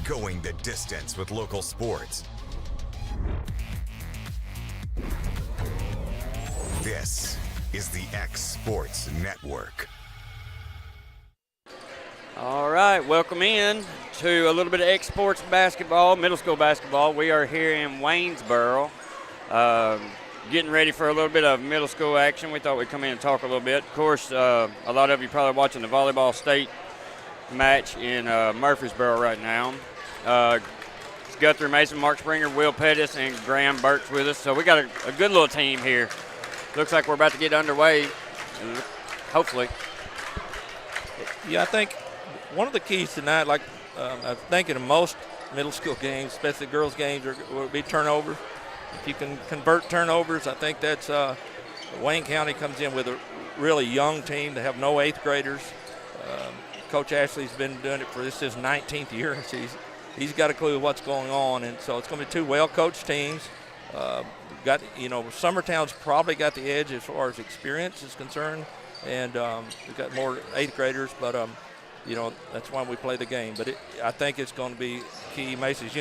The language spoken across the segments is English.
going the distance with local sports. This is the X Sports Network. All right, welcome in to a little bit of X Sports basketball, middle school basketball. We are here in Waynesboro, getting ready for a little bit of middle school action. We thought we'd come in and talk a little bit. Of course, a lot of you probably watching the volleyball state match in Murfreesboro right now. It's Guthrie Mason, Mark Springer, Will Pettis, and Graham Burks with us. So we got a good little team here. Looks like we're about to get underway, hopefully. Yeah, I think one of the keys tonight, like I'm thinking in most middle school games, especially girls' games, will be turnovers. If you can convert turnovers, I think that's Wayne County comes in with a really young team. They have no eighth graders. Coach Ashley's been doing it for this is his 19th year. So he's got a clue what's going on, and so it's going to be two well-coached teams. Summertown's probably got the edge as far as experience is concerned, and we've got more eighth graders, but that's why we play the game. But I think it's going to be key. Macy's,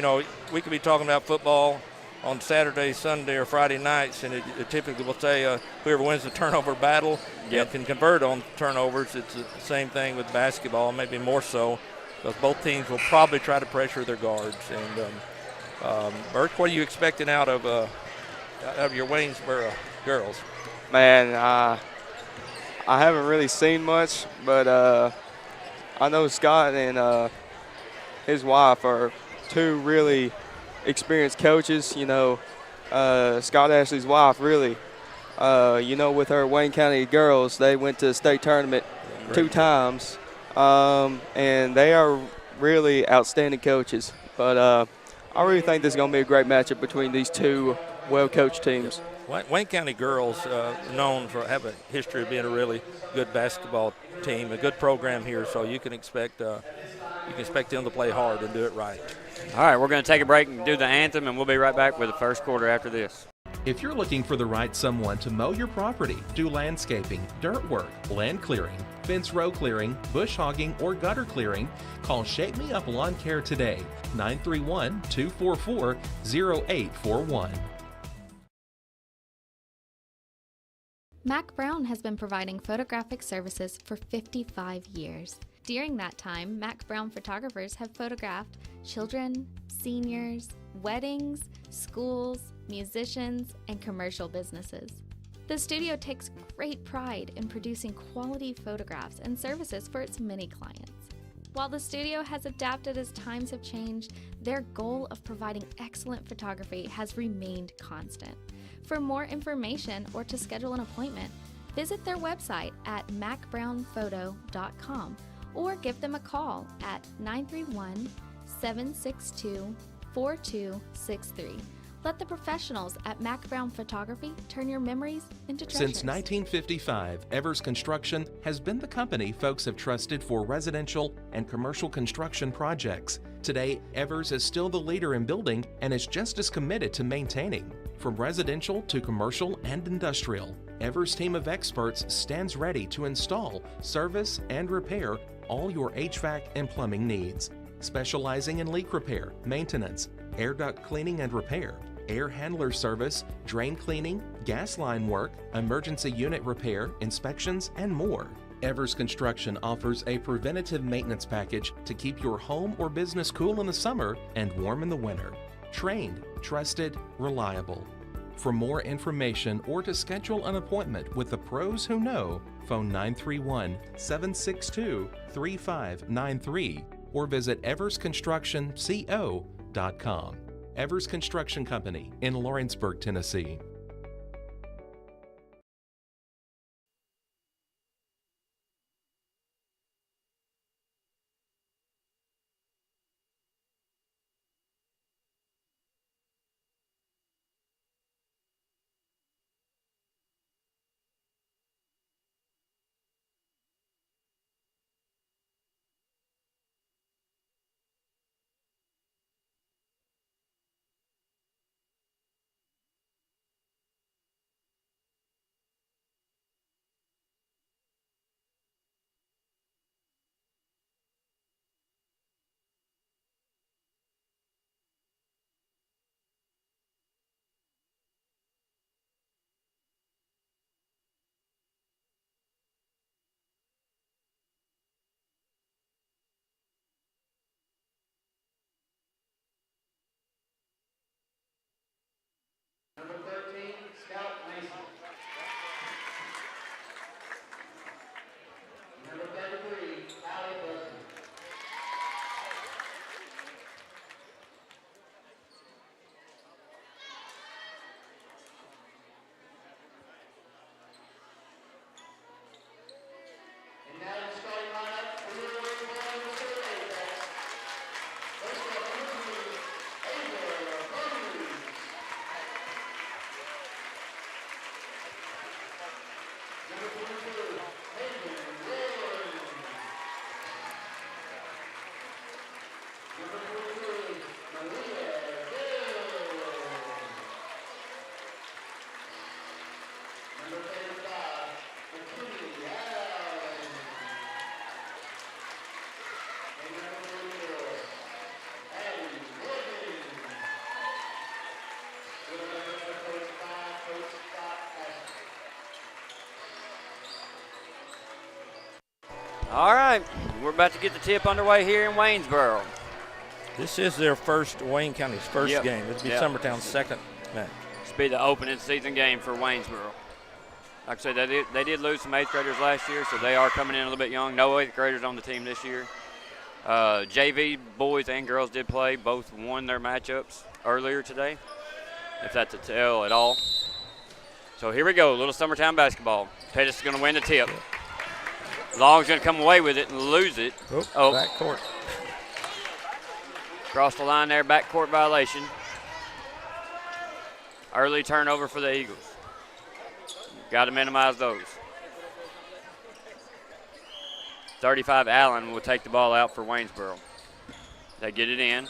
we could be talking about football on Saturday, Sunday, or Friday nights, and it typically will say whoever wins the turnover battle and can convert on turnovers. It's the same thing with basketball, maybe more so, because both teams will probably try to pressure their guards. And Burke, what are you expecting out of your Waynesboro girls? Man, I haven't really seen much, but I know Scott and his wife are two really experienced coaches. Scott Ashley's wife really, with her Wayne County girls, they went to the state tournament 2 times, and they are really outstanding coaches. But I really think this is going to be a great matchup between these two well-coached teams. Wayne County girls known for have a history of being a really good basketball team, a good program here. So you can expect them to play hard and do it right. All right, we're going to take a break and do the anthem, and we'll be right back with the first quarter after this. If you're looking for the right someone to mow your property, do landscaping, dirt work, land clearing, fence row clearing, bush hogging, or gutter clearing, call Shake Me Up Lawn Care today, 931-244-0841. Mac Brown has been providing photographic services for 55 years. During that time, Mac Brown photographers have photographed children, seniors, weddings, schools, musicians, and commercial businesses. The studio takes great pride in producing quality photographs and services for its many clients. While the studio has adapted as times have changed, their goal of providing excellent photography has remained constant. For more information or to schedule an appointment, visit their website at macbrownphoto.com or give them a call at 931-762-4263. Let the professionals at Mac Brown Photography turn your memories into treasures. Since 1955, Evers Construction has been the company folks have trusted for residential and commercial construction projects. Today, Evers is still the leader in building and is just as committed to maintaining. From residential to commercial and industrial, Evers' team of experts stands ready to install, service, and repair all your HVAC and plumbing needs. Specializing in leak repair, maintenance, air duct cleaning and repair, air handler service, drain cleaning, gas line work, emergency unit repair, inspections, and more. Evers Construction offers a preventative maintenance package to keep your home or business cool in the summer and warm in the winter. Trained, trusted, reliable. For more information or to schedule an appointment with the pros who know, phone 931-762-3593 or visit eversconstructionco.com. Evers Construction Company in Lawrenceburg, Tennessee. All right, we're about to get the tip underway here in Waynesboro. This is their Wayne County's first Yep. game. It'll be Yep. Summertown's second match. This will be the opening season game for Waynesboro. Like I said, they did lose some 8th graders last year, so they are coming in a little bit young. No 8th graders on the team this year. JV boys and girls did play. Both won their matchups earlier today, if that's a tell at all. So here we go, little Summertown basketball. Pettis is going to win the tip. Long's going to come away with it and lose it. Oh, back court. Cross the line there, backcourt violation. Early turnover for the Eagles. Got to minimize those. 35 Allen will take the ball out for Waynesboro. They get it in.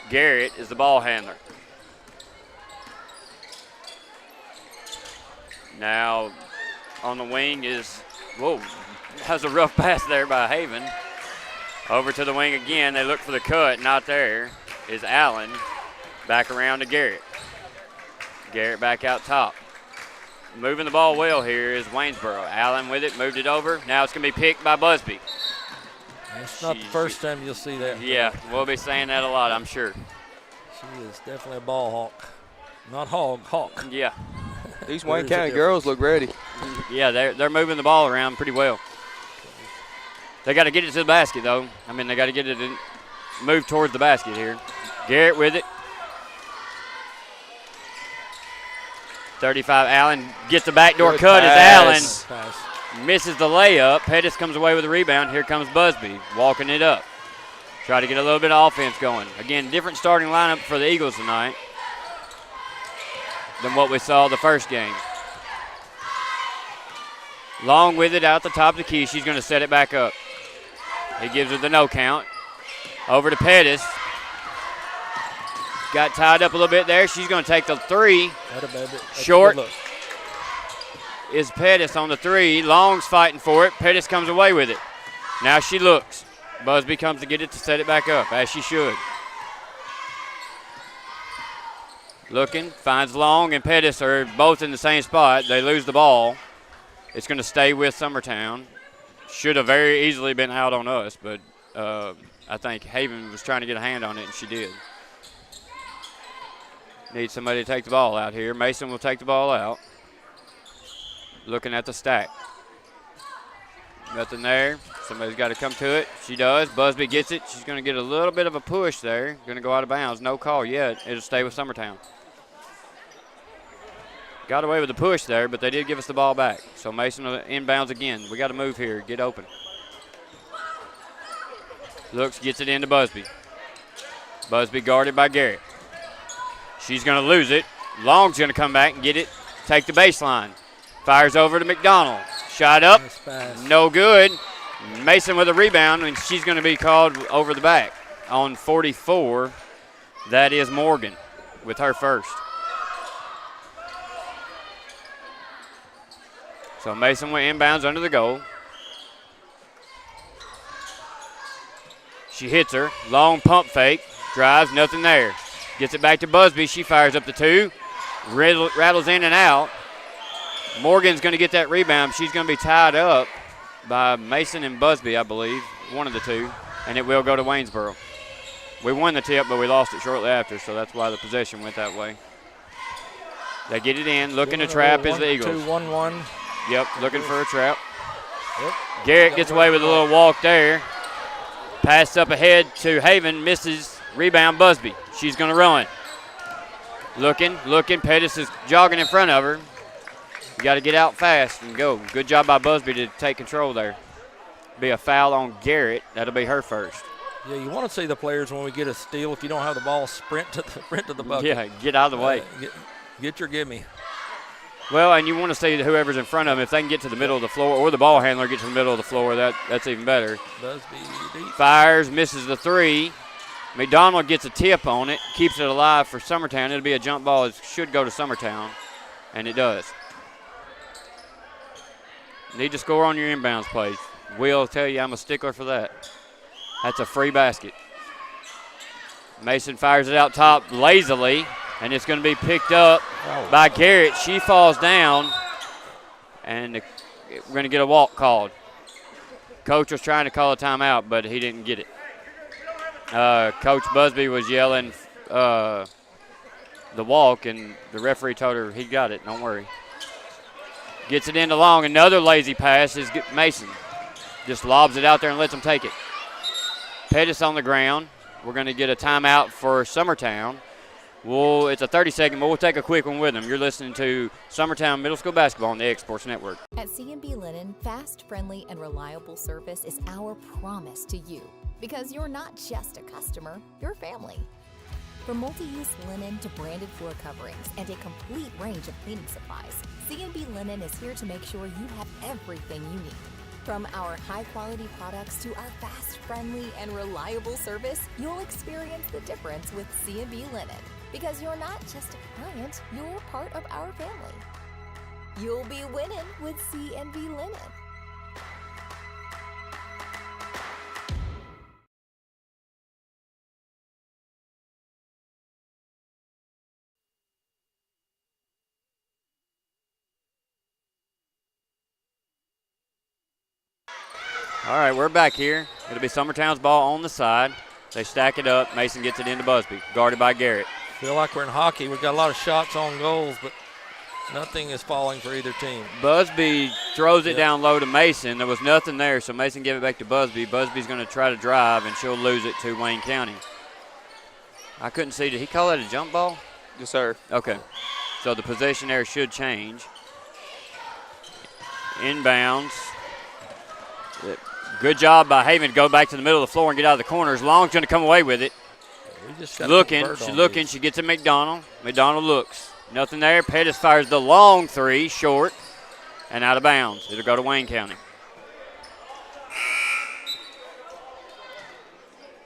Garrett is the ball handler. Now on the wing is, whoa, has a rough pass there by Haven. Over to the wing again. They look for the cut. Not there. Is Allen. Back around to Garrett. Garrett back out top. Moving the ball well here is Waynesboro. Allen with it. Moved it over. Now it's going to be picked by Busby. It's not the first time you'll see that. Yeah, we'll be saying that a lot, I'm sure. She is definitely a ball hawk. Not hog, hawk. Yeah. These Wayne County girls look ready. Yeah, they're moving the ball around pretty well. They got to get it to the basket, though. I mean, they got to get it and move towards the basket here. Garrett with it. 35 Allen gets the backdoor Good cut pass. as Allen misses the layup. Pettis comes away with the rebound. Here comes Busby walking it up. Try to get a little bit of offense going. Again, different starting lineup for the Eagles tonight than what we saw the first game. Long with it out the top of the key. She's going to set it back up. He gives her the no count. Over to Pettis. Got tied up a little bit there. She's going to take the three. Short is Pettis on the three. Long's fighting for it. Pettis comes away with it. Now she looks. Busby comes to get it to set it back up, as she should. Looking, finds Long and Pettis are both in the same spot. They lose the ball. It's going to stay with Summertown. Should have very easily been out on us, but I think Haven was trying to get a hand on it, and she did. Need somebody to take the ball out here. Mason will take the ball out. Looking at the stack. Nothing there. Somebody's got to come to it. She does. Busby gets it. She's going to get a little bit of a push there. Going to go out of bounds. No call yet. It'll stay with Summertown. Got away with the push there, but they did give us the ball back. So Mason inbounds again. We got to move here. Get open. Looks, gets it into Busby. Busby guarded by Garrett. She's going to lose it. Long's going to come back and get it. Take the baseline. Fires over to McDonald. Shot up. No good. Mason with a rebound, and she's going to be called over the back. On 44, that is Morgan with her first. So Mason went inbounds under the goal. She hits her. Long pump fake. Drives, nothing there. Gets it back to Busby. She fires up the two. Rattles in and out. Morgan's going to get that rebound. She's going to be tied up by Mason and Busby, I believe, one of the two, and it will go to Waynesboro. We won the tip, but we lost it shortly after, so that's why the possession went that way. They get it in. Looking to trap is the Eagles. 2-1-1. Yep, looking for a trap. Yep. Garrett gets away with a little walk there. Pass up ahead to Haven, misses. Rebound, Busby. She's going to run. Looking. Pettis is jogging in front of her. You got to get out fast and go. Good job by Busby to take control there. Be a foul on Garrett. That'll be her first. Yeah, you want to see the players when we get a steal. If you don't have the ball, sprint to the bucket. Yeah, get out of the way. Get your gimme. Well, and you want to see whoever's in front of them, if they can get to the middle of the floor, or the ball handler get to the middle of the floor, that's even better. Busby deep. Fires, misses the three. McDonald gets a tip on it, keeps it alive for Summertown. It'll be a jump ball. It should go to Summertown, and it does. Need to score on your inbounds plays. Will tell you I'm a stickler for that. That's a free basket. Mason fires it out top lazily, and it's going to be picked up by Garrett. She falls down, and we're going to get a walk called Coach was trying to call a timeout, but he didn't get it. Coach Busby was yelling the walk, and the referee told her he got it. Don't worry. Gets it into long. Another lazy pass is Mason. Just lobs it out there and lets them take it. Pettis on the ground. We're going to get a timeout for Summertown. It's a 30-second, but we'll take a quick one with them. You're listening to Summertown Middle School Basketball on the X Sports Network. At C&B Linen, fast, friendly, and reliable service is our promise to you. Because you're not just a customer, you're family. From multi-use linen to branded floor coverings and a complete range of cleaning supplies, C&B Linen is here to make sure you have everything you need. From our high-quality products to our fast, friendly, and reliable service, you'll experience the difference with C&B Linen. Because you're not just a client, you're part of our family. You'll be winning with C&B Linen. All right, we're back here. It'll be Summertown's ball on the side. They stack it up. Mason gets it into Busby, guarded by Garrett. Feel like we're in hockey. We've got a lot of shots on goals, but nothing is falling for either team. Busby throws it down low to Mason. There was nothing there, so Mason gave it back to Busby. Busby's going to try to drive, and she'll lose it to Wayne County. I couldn't see. Did he call that a jump ball? Yes, sir. Okay. So the possession there should change. Inbounds. Good job by Haven to go back to the middle of the floor and get out of the corners. Long's going to come away with it. She's looking. She gets to McDonald. McDonald looks. Nothing there. Pettis fires the long three, short, and out of bounds. It'll go to Wayne County.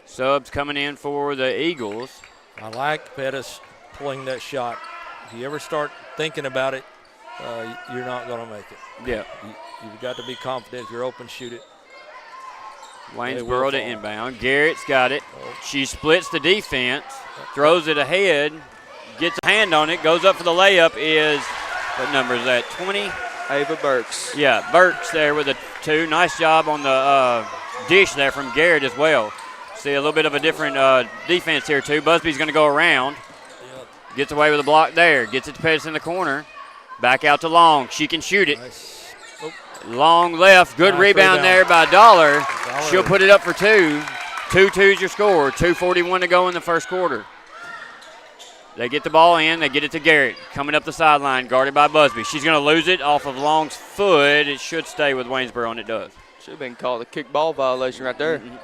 Subs coming in for the Eagles. I like Pettis pulling that shot. If you ever start thinking about it, you're not going to make it. Yeah. You've got to be confident. If you're open, shoot it. Waynesboro to inbound. Garrett's got it. She splits the defense, throws it ahead, gets a hand on it, goes up for the layup. What number is that, 20? Ava Burks. Yeah, Burks there with a 2. Nice job on the dish there from Garrett as well. See a little bit of a different defense here too. Busby's going to go around. Gets away with a block there. Gets it to Pettis in the corner. Back out to Long. She can shoot it. Nice. Long left. Good rebound there by Dollar. She'll put it up for 2. 2-2's your score. 2:41 to go in the first quarter. They get the ball in. They get it to Garrett. Coming up the sideline, guarded by Busby. She's going to lose it off of Long's foot. It should stay with Waynesboro, and it does. Should have been called a kickball violation right there. Mm-hmm.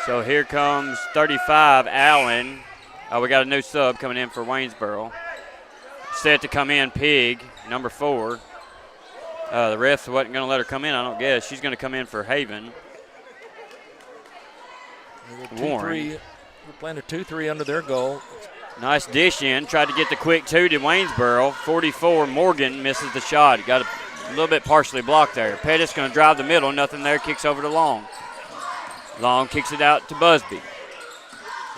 So here comes 35, Allen. We got a new sub coming in for Waynesboro. Set to come in, Pig, number 4. The refs wasn't going to let her come in, I don't guess. She's going to come in for Haven. We're playing a 2-3 under their goal. Nice dish in. Tried to get the quick 2 to Waynesboro. 44, Morgan misses the shot. Got a little bit partially blocked there. Pettis going to drive the middle. Nothing there. Kicks over to Long. Long kicks it out to Busby.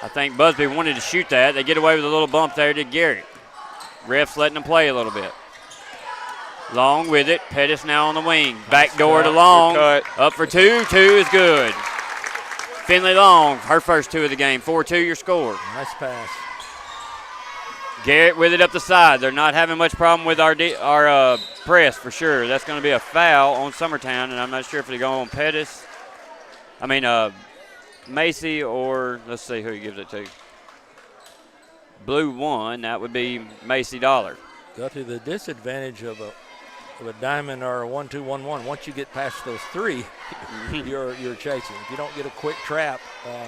I think Busby wanted to shoot that. They get away with a little bump there to Garrett. Refs letting them play a little bit. Long with it. Pettis now on the wing. Back door to Long. Up for 2. 2 is good. Finley Long, her first 2 of the game. 4-2 your score. Nice pass. Garrett with it up the side. They're not having much problem with our press for sure. That's going to be a foul on Summertown, and I'm not sure if they go on Pettis. Macy or let's see who he gives it to. Blue 1, that would be Macy Dollar. Got to the disadvantage of a diamond or a 1-2-1-1. Once you get past those 3, you're chasing. If you don't get a quick trap,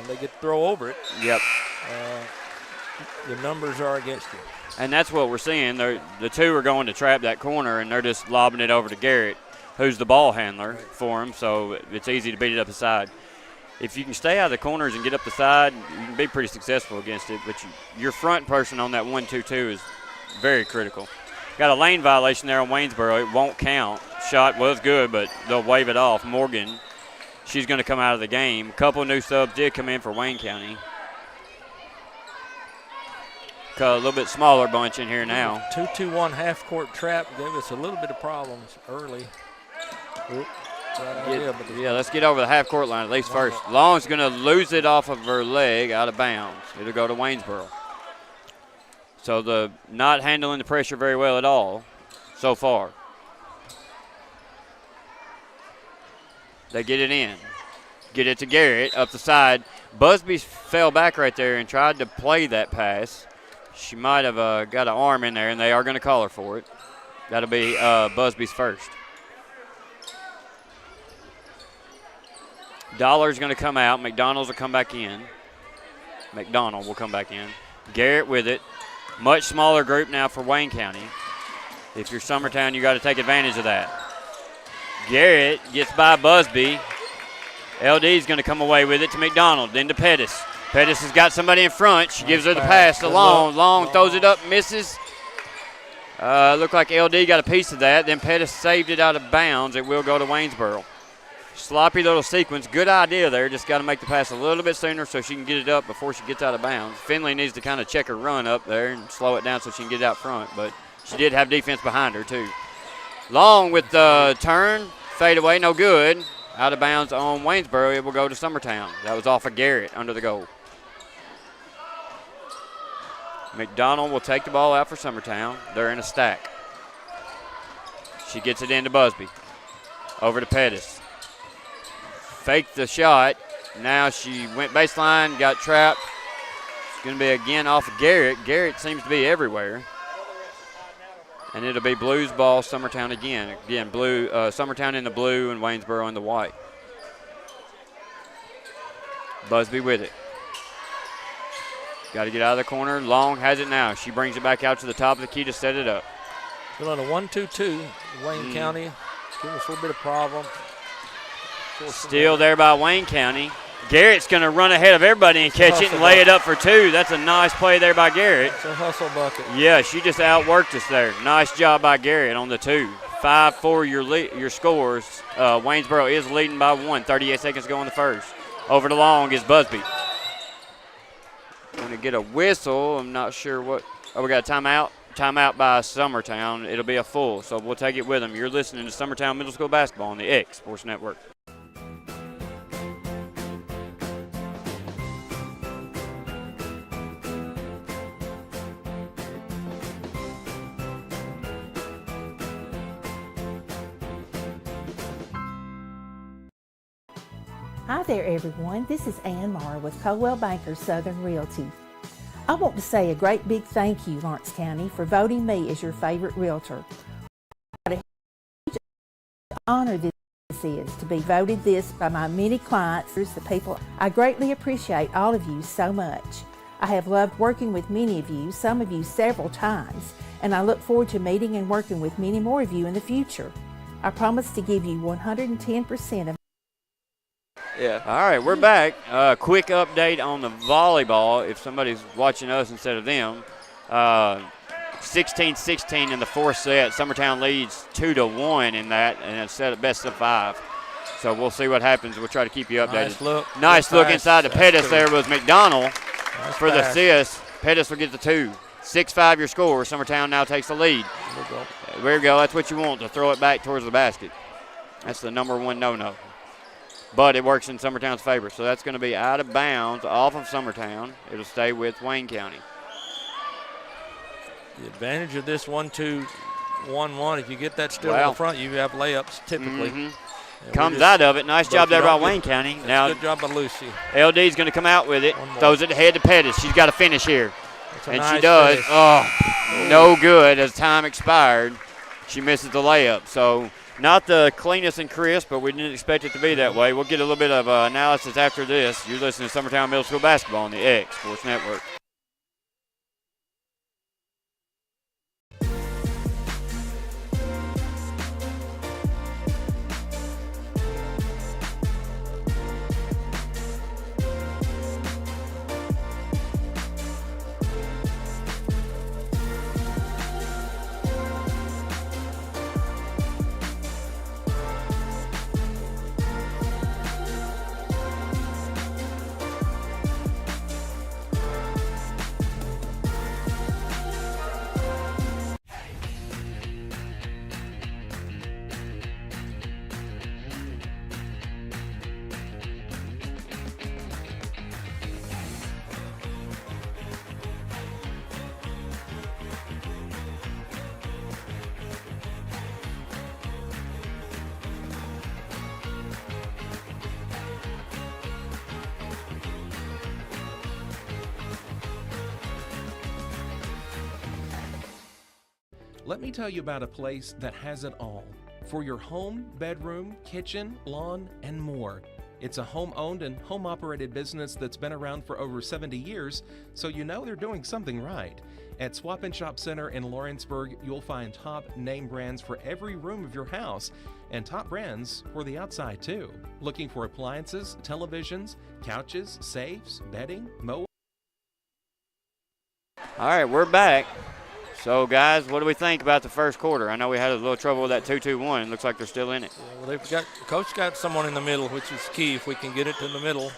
they get to throw over it. Yep. The numbers are against you. And that's what we're seeing. The 2 are going to trap that corner, and they're just lobbing it over to Garrett, who's the ball handler for him, so it's easy to beat it up the side. If you can stay out of the corners and get up the side, you can be pretty successful against it, but your front person on that 1-2-2 is very critical. Got a lane violation there on Waynesboro. It won't count. Shot was good, but they'll wave it off. Morgan, she's going to come out of the game. A couple new subs did come in for Wayne County. A little bit smaller bunch in here now. 2-2-1 half-court trap gave us a little bit of problems early. Yeah, let's get over the half-court line at least first. Long's going to lose it off of her leg out of bounds. It'll go to Waynesboro. So the not handling the pressure very well at all so far. They get it in. Get it to Garrett up the side. Busby fell back right there and tried to play that pass. She might have got an arm in there, and they are going to call her for it. That'll be Busby's first. Dollar's going to come out. McDonald's will come back in. McDonald will come back in. Garrett with it. Much smaller group now for Wayne County. If you're Summertown, you got to take advantage of that. Garrett gets by Busby. LD's going to come away with it to McDonald, then to Pettis. Pettis has got somebody in front. She gives her the pass to Long. Long throws it up, misses. Looked like LD got a piece of that. Then Pettis saved it out of bounds. It will go to Waynesboro. Sloppy little sequence. Good idea there. Just got to make the pass a little bit sooner so she can get it up before she gets out of bounds. Finley needs to kind of check her run up there and slow it down so she can get it out front. But she did have defense behind her, too. Long with the turn. Fade away, no good. Out of bounds on Waynesboro. It will go to Summertown. That was off of Garrett under the goal. McDonald will take the ball out for Summertown. They're in a stack. She gets it into Busby. Over to Pettis. Faked the shot. Now she went baseline, got trapped. It's going to be again off of Garrett. Garrett seems to be everywhere. And it'll be Blues ball, Summertown again. Again, blue, Summertown in the blue and Waynesboro in the white. Busby with it. Got to get out of the corner. Long has it now. She brings it back out to the top of the key to set it up. Still on a 1-2-2. Wayne County giving us a little bit of problem. Still there by Wayne County. Garrett's going to run ahead of everybody and catch it and lay it up for two. That's a nice play there by Garrett. It's a hustle bucket. Yeah, she just outworked us there. Nice job by Garrett on the two. 5-4 your scores. Waynesboro is leading by 1. 38 seconds to go in the first. Over to Long is Busby. Going to get a whistle. I'm not sure what. Oh, we got a timeout. Timeout by Summertown. It'll be a full, so we'll take it with them. You're listening to Summertown Middle School Basketball on the X Sports Network. Hi there, everyone. This is Ann Marr with Coldwell Banker Southern Realty. I want to say a great big thank you, Lawrence County, for voting me as your favorite realtor. What a huge honor this is to be voted this by my many clients, the people. I greatly appreciate all of you so much. I have loved working with many of you, some of you several times, and I look forward to meeting and working with many more of you in the future. I promise to give you 110% of. Yeah. All right, we're back. Quick update on the volleyball. If somebody's watching us instead of them, 16-16 in the fourth set. Summertown leads 2-1 in that, and it's set at best of 5. So we'll see what happens. We'll try to keep you updated. Nice look inside the Pettis. There was McDonald for the assist. Pettis will get the 2. 6-5 your score. Summertown now takes the lead. There you go. That's what you want, to throw it back towards the basket. That's the number one no-no. But it works in Summertown's favor. So that's going to be out of bounds off of Summertown. It'll stay with Wayne County. The advantage of this 1-2-1-1, if you get that still in the front, you have layups typically. Comes out of it. Nice job there by Wayne County. Now, good job by Lucy. LD's going to come out with it. Throws it ahead to Pettis. She's got to finish here. And nice she does. finish. Oh, no good. As time expired, she misses the layup. So not the cleanest and crisp, but we didn't expect it to be that way. We'll get a little bit of analysis after this. You're listening to Summertown Middle School Basketball on the X Sports Network. Let me tell you about a place that has it all for your home, bedroom, kitchen, lawn, and more. It's a home-owned and home-operated business that's been around for over 70 years, so you know they're doing something right. At Swap and Shop Center in Lawrenceburg, you'll find top name brands for every room of your house and top brands for the outside too. Looking for appliances, televisions, couches, safes, bedding, mowers? All right, we're back. So, guys, what do we think about the first quarter? I know we had a little trouble with that 2-2-1. Looks like they're still in it. Yeah, well, Coach got someone in the middle, which is key. If we can get it to the middle,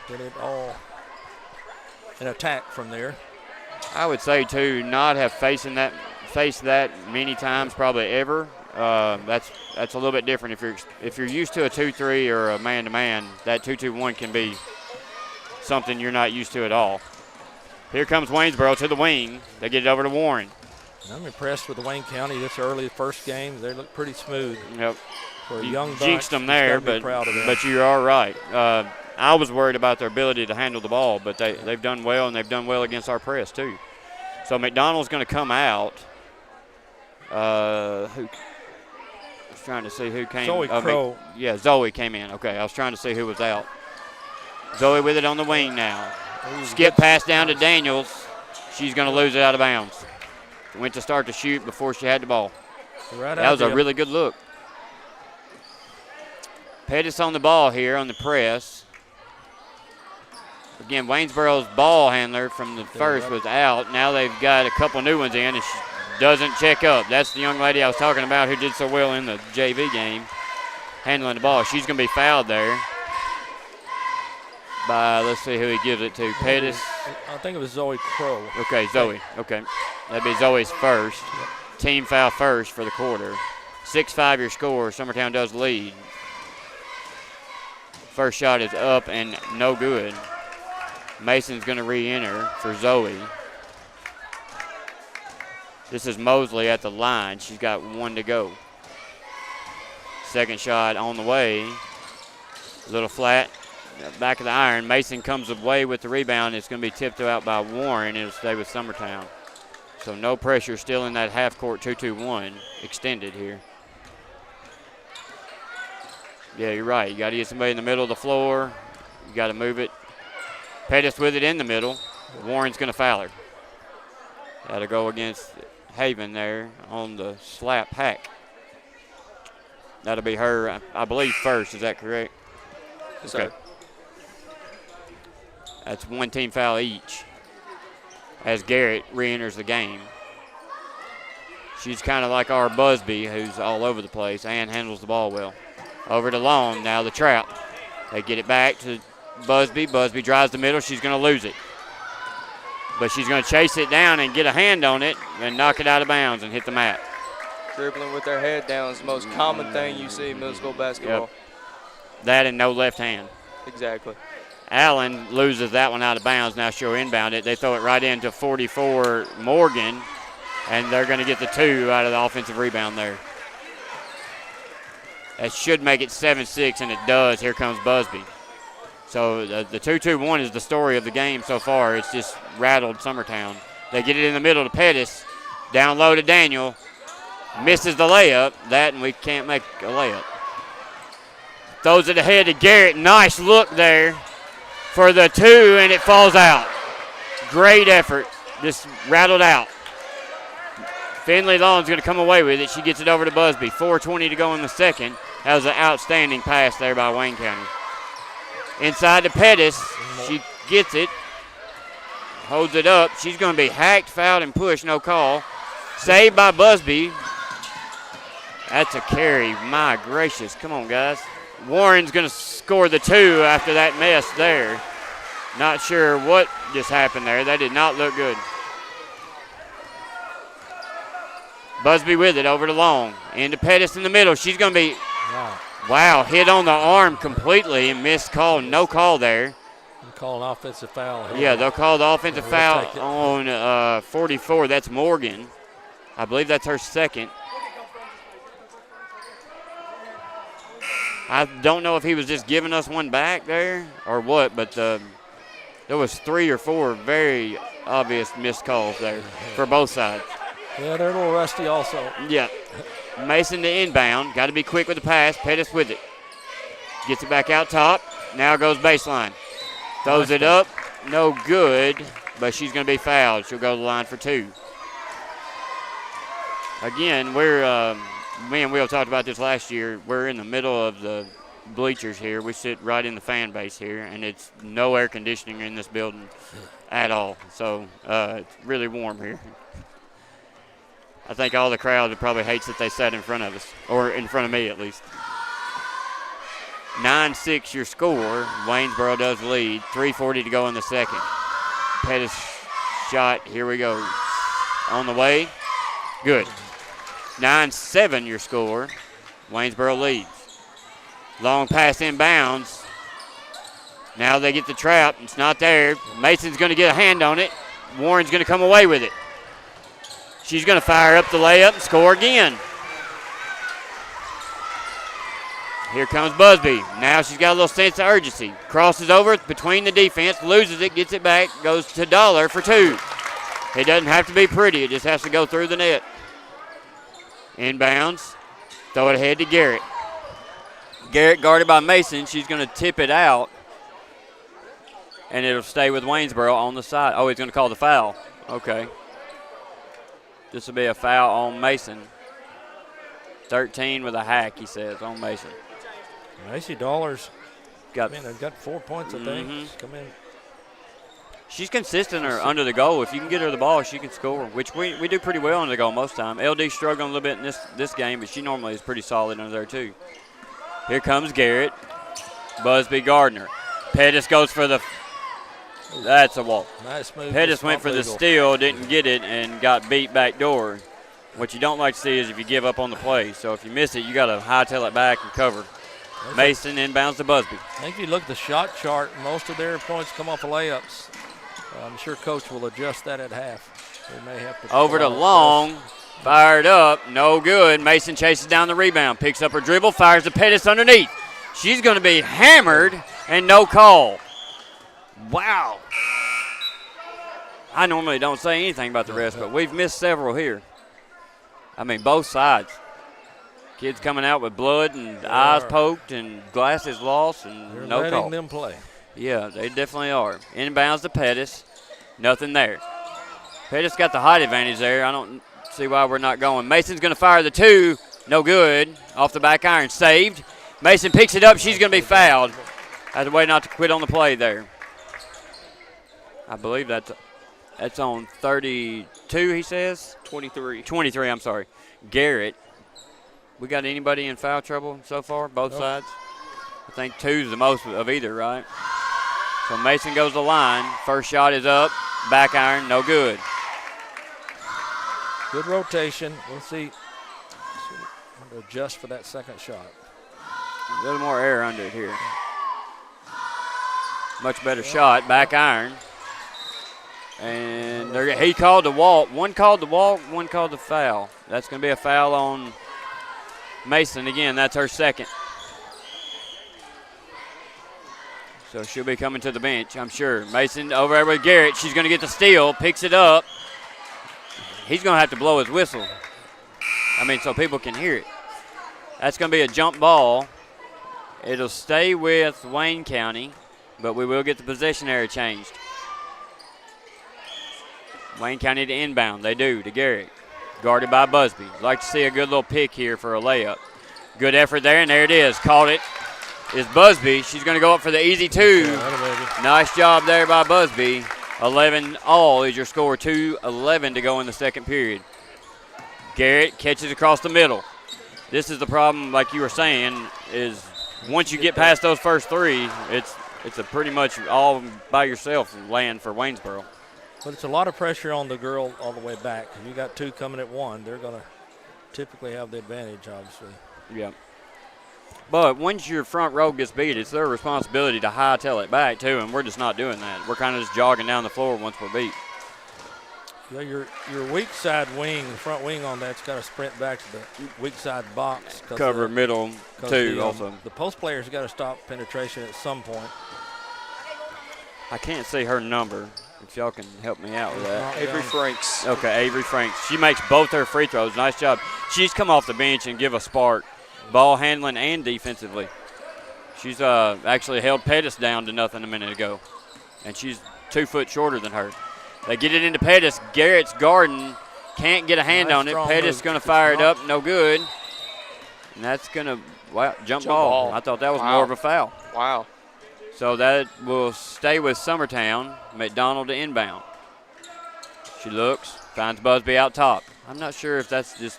get it all an attack from there. I would say, too, not have faced that many times, probably ever. That's a little bit different. If you're used to a 2-3 or a man-to-man, that 2-2-1 can be something you're not used to at all. Here comes Waynesboro to the wing. They get it over to Warren. I'm impressed with the Wayne County this early first game. They look pretty smooth. Yep. For a You young bunch, jinxed them there, but you are right. I was worried about their ability to handle the ball, but they've done well, and they've done well against our press too. So McDonald's going to come out. Who? I was trying to see who came. Zoe Crow. Zoe came in. Okay, I was trying to see who was out. Zoe with it on the wing now. Skip pass down to Daniels. She's going to lose it out of bounds. Went to start to shoot before she had the ball. That was a really good look. Pettis on the ball here on the press. Again, Waynesboro's ball handler from the first was out. Now they've got a couple new ones in, and she doesn't check up. That's the young lady I was talking about who did so well in the JV game, handling the ball. She's going to be fouled there by, let's see who he gives it to, Pettis. I think it was Zoe Crow. Okay, Zoe. Okay. That'd be Zoe's first. Team foul first for the quarter. 6-5 your score. Summertown does lead. First shot is up and no good. Mason's going to re-enter for Zoe. This is Mosley at the line. She's got one to go. Second shot on the way. A little flat. Back of the iron. Mason comes away with the rebound. It's going to be tipped out by Warren. It'll stay with Summertown. So no pressure, still in that half-court 2-2-1 extended here. Yeah, you're right. You got to get somebody in the middle of the floor. You got to move it. Pettis with it in the middle. Warren's going to foul her. That'll go against Haven there on the slap hack. That'll be her, I believe, first. Is that correct? Yes, okay. sir. That's one team foul each as Garrett re-enters the game. She's kind of like our Busby, who's all over the place and handles the ball well. Over to Long, now the trap. They get it back to Busby. Busby drives the middle. She's going to lose it. But she's going to chase it down and get a hand on it and knock it out of bounds and hit the mat. Dribbling with their head down is the most common thing you see in middle school basketball. Yep. That and no left hand. Exactly. Allen loses that one out of bounds. Now she'll inbound it. They throw it right into 44 Morgan, and they're going to get the 2 out of the offensive rebound there. That should make it 7-6, and it does. Here comes Busby. So the 2-2-1 is the story of the game so far. It's just rattled Summertown. They get it in the middle to Pettis. Down low to Daniel. Misses the layup. That, and we can't make a layup. Throws it ahead to Garrett. Nice look there for the 2, and it falls out. Great effort. Just rattled out. Finley Long's going to come away with it. She gets it over to Busby. 4:20 to go in the second. That was an outstanding pass there by Wayne County. Inside to Pettis. She gets it. Holds it up. She's going to be hacked, fouled, and pushed. No call. Saved by Busby. That's a carry. My gracious. Come on, guys. Warren's going to score the 2 after that mess there. Not sure what just happened there. That did not look good. Busby with it over to Long. Into Pettis in the middle. She's going to be, wow, hit on the arm completely and missed call. No call there. They'll call an offensive foul here. Yeah, they'll call the offensive foul on 44. That's Morgan. I believe that's her second. I don't know if he was just giving us one back there or what, but there was 3 or 4 very obvious missed calls there for both sides. Yeah, they're a little rusty also. Yeah. Mason to inbound. Got to be quick with the pass. Pettis with it. Gets it back out top. Now goes baseline. Throws it up. No good, but she's going to be fouled. She'll go to the line for 2. Again, me and Will talked about this last year. We're in the middle of the bleachers here. We sit right in the fan base here, and it's no air conditioning in this building at all. So it's really warm here. I think all the crowd probably hates that they sat in front of us, or in front of me at least. 9-6 your score. Waynesboro does lead. 3:40 to go in the second. Pettis shot. Here we go. On the way. Good. 9-7 your score. Waynesboro leads. Long pass inbounds. Now they get the trap. It's not there. Mason's going to get a hand on it. Warren's going to come away with it. She's going to fire up the layup and score again. Here comes Busby. Now she's got a little sense of urgency. Crosses over between the defense, loses it, gets it back, goes to Dollar for 2. It doesn't have to be pretty. It just has to go through the net. Inbounds. Throw it ahead to Garrett. Garrett guarded by Mason. She's going to tip it out, and it'll stay with Waynesboro on the side. Oh, he's going to call the foul. Okay. This will be a foul on Mason. 13 with a hack, he says, on Mason. Macy Dollar's got 4 points, I think. Mm-hmm. Come in. She's consistent or under the goal. If you can get her the ball, she can score, which we do pretty well under the goal most time. LD struggling a little bit in this game, but she normally is pretty solid under there too. Here comes Garrett. Busby Gardner. Pettis goes for the – that's a walk. Nice move. Pettis went for the steal, didn't get it, and got beat back door. What you don't like to see is if you give up on the play. So if you miss it, you got to hightail it back and cover. Mason inbounds to Busby. I think if you look at the shot chart, most of their points come off of layups. I'm sure Coach will adjust that at half. They may have to over to Long. Fired up. No good. Mason chases down the rebound. Picks up her dribble. Fires to Pettis underneath. She's going to be hammered and no call. Wow. I normally don't say anything about the rest, but we've missed several here. I mean, both sides. Kids coming out with blood and eyes poked and glasses lost and They're no call. letting them play. Yeah, they definitely are. Inbounds to Pettis. Nothing there. Pettis got the height advantage there. I don't see why we're not going. Mason's going to fire the 2. No good. Off the back iron. Saved. Mason picks it up. She's going to be fouled. Has a way not to quit on the play there. I believe that's on 32, he says? 23. 23, I'm sorry. Garrett. We got anybody in foul trouble so far, both sides? I think 2 is the most of either, right? So Mason goes to the line. First shot is up. Back iron, no good. Good rotation. We'll see. We'll adjust for that second shot. A little more air under it here. Much better shot. Back iron. And he called the walk. One called the walk, one called the foul. That's going to be a foul on Mason. Again, that's her second. So she'll be coming to the bench, I'm sure. Mason over there with Garrett. She's going to get the steal, picks it up. He's going to have to blow his whistle. I mean, so people can hear it. That's going to be a jump ball. It'll stay with Wayne County, but we will get the possession area changed. Wayne County to inbound. They do to Garrett. Guarded by Busby. Like to see a good little pick here for a layup. Good effort there, and there it is. Caught it. Is Busby. She's going to go up for the easy 2. Nice job there by Busby. 11 all is your score. 2:11 to go in the second period. Garrett catches across the middle. This is the problem, like you were saying, is once you get past those first 3, it's a pretty much all by yourself land for Waynesboro. But it's a lot of pressure on the girl all the way back. If you got 2 coming at 1, they're going to typically have the advantage, obviously. Yeah. But once your front row gets beat, it's their responsibility to hightail it back, too, and we're just not doing that. We're kind of just jogging down the floor once we're beat. Yeah, your weak side wing, front wing on that's got to sprint back to the weak side box. Cover middle, too, also. The post player's got to stop penetration at some point. I can't see her number. if y'all can help me out with that. Avery Franks. Okay, Avery Franks. She makes both her free throws. Nice job. She's come off the bench and give a spark, ball handling and defensively. She's actually held Pettis down to nothing a minute ago, and she's 2 foot shorter than her. They get it into Pettis. Garrett's guarding, can't get a hand on it. Pettis going to fire it up, no good. And that's going to, jump ball. I thought that was more of a foul. Wow. So that will stay with Summertown. McDonald to inbound. She looks, finds Busby out top. I'm not sure if that's just,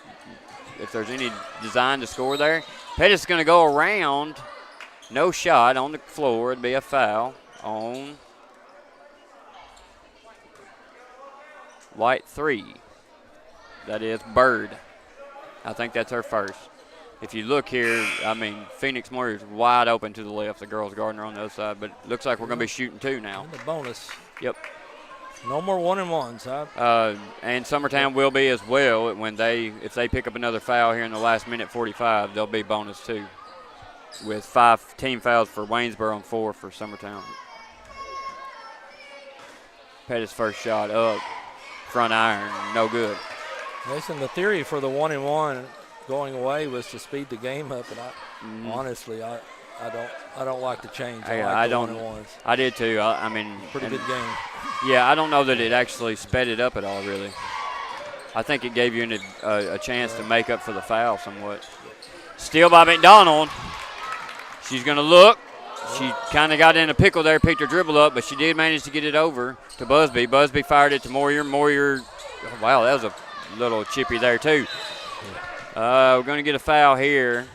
if there's any design to score there. Pettis is going to go around. No shot on the floor. It'd be a foul on White 3. That is Bird. I think that's her first. If you look here, I mean, Phoenix Moore is wide open to the left. The girls Gardner on the other side, but it looks like we're going to be shooting 2 now. And the bonus. Yep. No more 1-and-1s, huh? And Summertown will be as well. When if they pick up another foul here in the last minute 45, they'll be bonus 2. With 5 team fouls for Waynesboro and 4 for Summertown. Pettis' first shot up, front iron, no good. Mason, the theory for the 1-and-1 going away was to speed the game up, and honestly, I don't like the change. I like the 1-and-1s. I did too. I mean, pretty good game. Yeah, I don't know that it actually sped it up at all, really. I think it gave you a chance to make up for the foul somewhat. Steal by McDonald. She's going to look. She kind of got in a pickle there, picked her dribble up, but she did manage to get it over to Busby. Busby fired it to Moyer. Moyer, wow, that was a little chippy there too. We're going to get a foul here.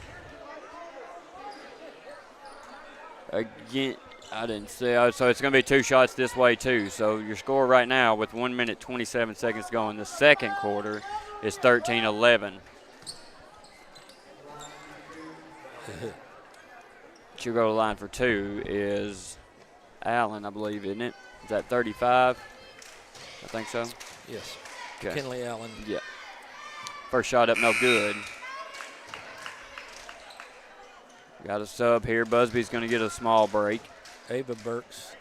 Again, I didn't see. So it's going to be 2 shots this way too. So your score right now with 1 minute 27 seconds to go in the second quarter is 13-11. She'll go to the line for 2 is Allen, I believe, isn't it? Is that 35? I think so. Yes. Okay. Kinley Allen. Yeah. First shot up, no good. Got a sub here. Busby's going to get a small break. Ava Burks.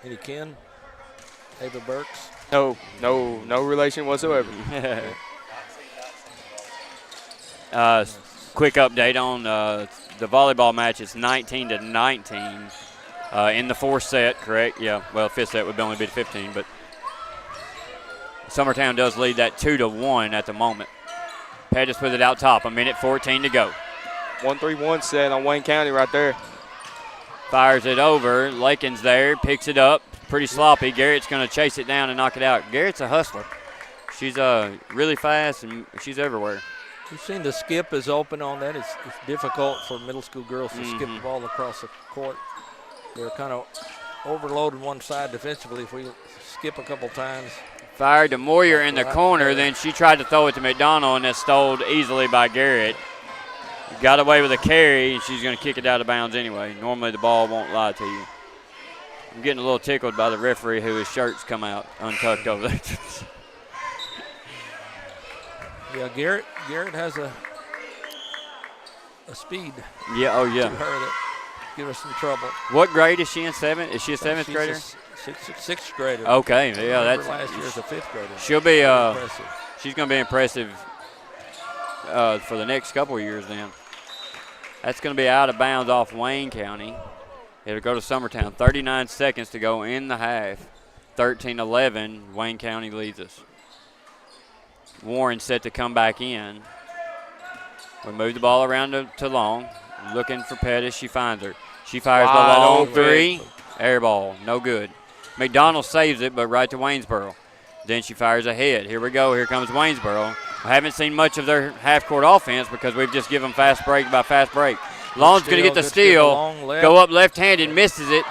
Any kin? Ava Burks? No relation whatsoever. Quick update on the volleyball match. It's 19-19 in the 4th set, correct? Yeah, well, 5th set would only be 15, but Summertown does lead that 2-1 at the moment. Pettis with it out top, 1:14 to go. 1-3-1 set on Wayne County right there. Fires it over. Lakin's there, picks it up. Pretty sloppy. Garrett's going to chase it down and knock it out. Garrett's a hustler. She's really fast, and she's everywhere. You've seen the skip is open on that. It's difficult for middle school girls to skip the ball across the court. They're kind of overloaded one side defensively. If we skip a couple times. Fired to Moyer in the corner. Then she tried to throw it to McDonald, and that's stole easily by Garrett. Got away with a carry, and she's going to kick it out of bounds anyway. Normally the ball won't lie to you. I'm getting a little tickled by the referee who his shirt's come out untucked over there. Yeah, Garrett has a speed. Yeah, oh yeah. To her that give her some trouble. What grade is she in? 7? Is she a 7th grader? Sixth grader. Okay, yeah, that's last year as a 5th grader. She'll be impressive. She's going to be impressive for the next couple of years then. That's going to be out of bounds off Wayne County. It'll go to Summertown. 39 seconds to go in the half. 13-11, Wayne County leads us. Warren set to come back in. We move the ball around to Long. Looking for Pettis. She finds her. She fires the long 3. Air ball. No good. McDonald saves it, but right to Waynesboro. Then she fires ahead. Here we go. Here comes Waynesboro. I haven't seen much of their half-court offense because we've just given them fast break by fast break. Long's going to get the steal. Go up left-handed, misses it.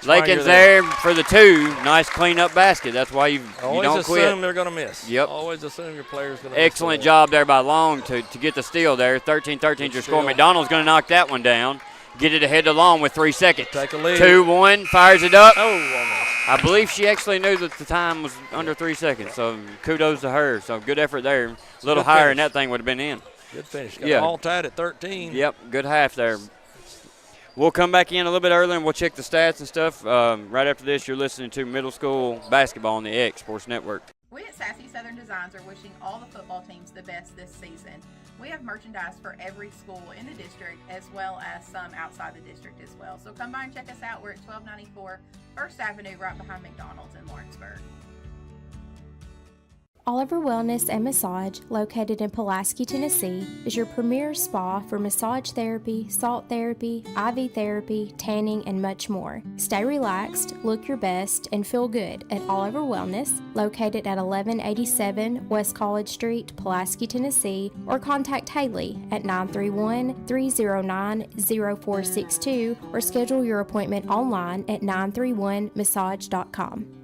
Lakin's there for the 2. Nice clean-up basket. That's why you don't quit. Always assume they're going to miss. Yep. Always assume your player's going to miss. Excellent job there by Long to get the steal there. 13-13 your score. McDonald's going to knock that one down. Get it ahead to Long with 3 seconds. Take a lead. 2-1, fires it up. Oh, almost. I believe she actually knew that the time was under 3 seconds, so kudos to her. So good effort there. A little higher and that thing would have been in. Good finish. Got all tied at 13. Yep, good half there. We'll come back in a little bit earlier and we'll check the stats and stuff. Right after this, you're listening to middle school basketball on the X Sports Network. We at Sassy Southern Designs are wishing all the football teams the best this season. We have merchandise for every school in the district as well as some outside the district as well. So come by and check us out. We're at 1294 First Avenue right behind McDonald's in Lawrenceburg. Oliver Wellness and Massage, located in Pulaski, Tennessee, is your premier spa for massage therapy, salt therapy, IV therapy, tanning, and much more. Stay relaxed, look your best, and feel good at Oliver Wellness, located at 1187 West College Street, Pulaski, Tennessee, or contact Haley at 931-309-0462 or schedule your appointment online at 931massage.com.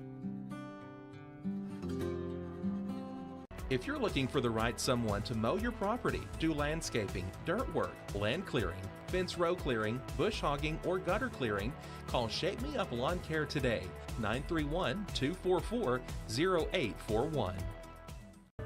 If you're looking for the right someone to mow your property, do landscaping, dirt work, land clearing, fence row clearing, bush hogging, or gutter clearing, call Shake Me Up Lawn Care today, 931-244-0841.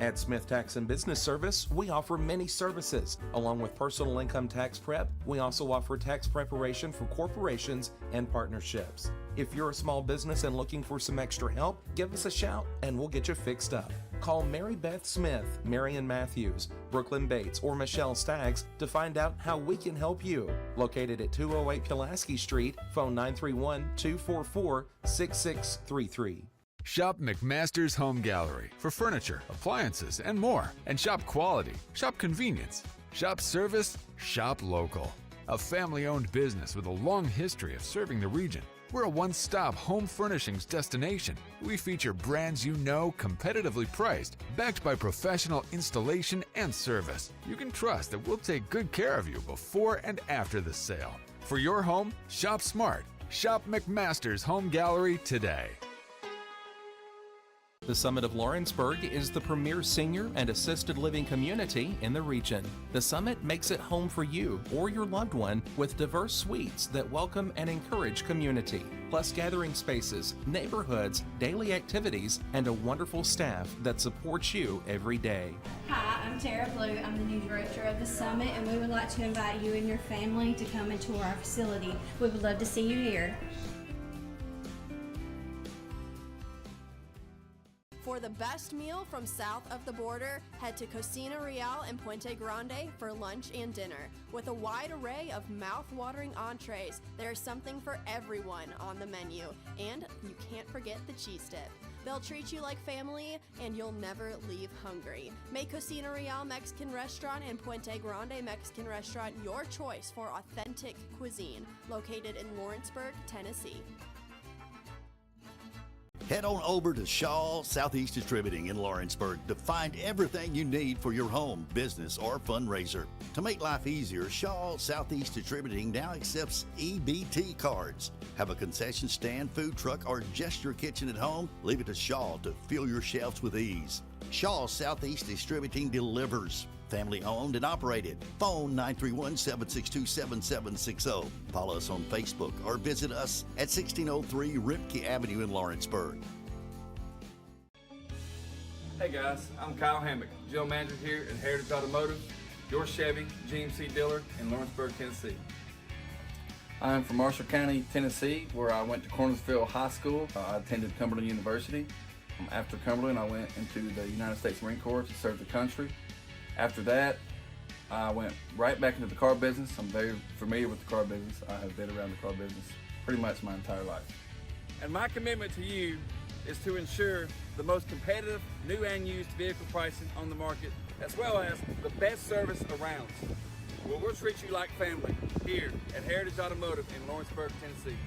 At Smith Tax and Business Service, we offer many services. Along with personal income tax prep, we also offer tax preparation for corporations and partnerships. If you're a small business and looking for some extra help, give us a shout and we'll get you fixed up. Call Mary Beth Smith, Marion Matthews, Brooklyn Bates, or Michelle Staggs to find out how we can help you. Located at 208 Pulaski Street, phone 931-244-6633. Shop McMaster's Home Gallery for furniture, appliances, and more. And shop quality, shop convenience, shop service, shop local. A family-owned business with a long history of serving the region. We're a one-stop home furnishings destination. We feature brands you know, competitively priced, backed by professional installation and service. You can trust that we'll take good care of you before and after the sale. For your home, shop smart. Shop McMaster's Home Gallery today. The Summit of Lawrenceburg is the premier senior and assisted living community in the region. The Summit makes it home for you or your loved one with diverse suites that welcome and encourage community, plus gathering spaces, neighborhoods, daily activities, and a wonderful staff that supports you every day. Hi, I'm Tara Blue. I'm the new director of the Summit, and we would like to invite you and your family to come and tour our facility. We would love to see you here. For the best meal from south of the border, head to Cocina Real in Puente Grande for lunch and dinner. With a wide array of mouth-watering entrees, there's something for everyone on the menu. And you can't forget the cheese dip. They'll treat you like family, and you'll never leave hungry. Make Cocina Real Mexican Restaurant and Puente Grande Mexican Restaurant your choice for authentic cuisine, located in Lawrenceburg, Tennessee. Head on over to Shaw Southeast Distributing in Lawrenceburg to find everything you need for your home, business, or fundraiser. To make life easier, Shaw Southeast Distributing now accepts EBT cards. Have a concession stand, food truck, or just your kitchen at home? Leave it to Shaw to fill your shelves with ease. Shaw Southeast Distributing delivers. Family owned and operated. Phone 931-762-7760. Follow us on Facebook or visit us at 1603 Ripke Avenue in Lawrenceburg. Hey guys, I'm Kyle Hammock, General Manager here at Heritage Automotive, your Chevy GMC dealer in Lawrenceburg, Tennessee. I'm from Marshall County, Tennessee, where I went to Cornersville High School. I attended Cumberland University. After Cumberland, I went into the United States Marine Corps to serve the country. After that, I went right back into the car business. I'm very familiar with the car business. I have been around the car business pretty much my entire life. And my commitment to you is to ensure the most competitive new and used vehicle pricing on the market, as well as the best service around. Well, we'll treat you like family here at Heritage Automotive in Lawrenceburg, Tennessee.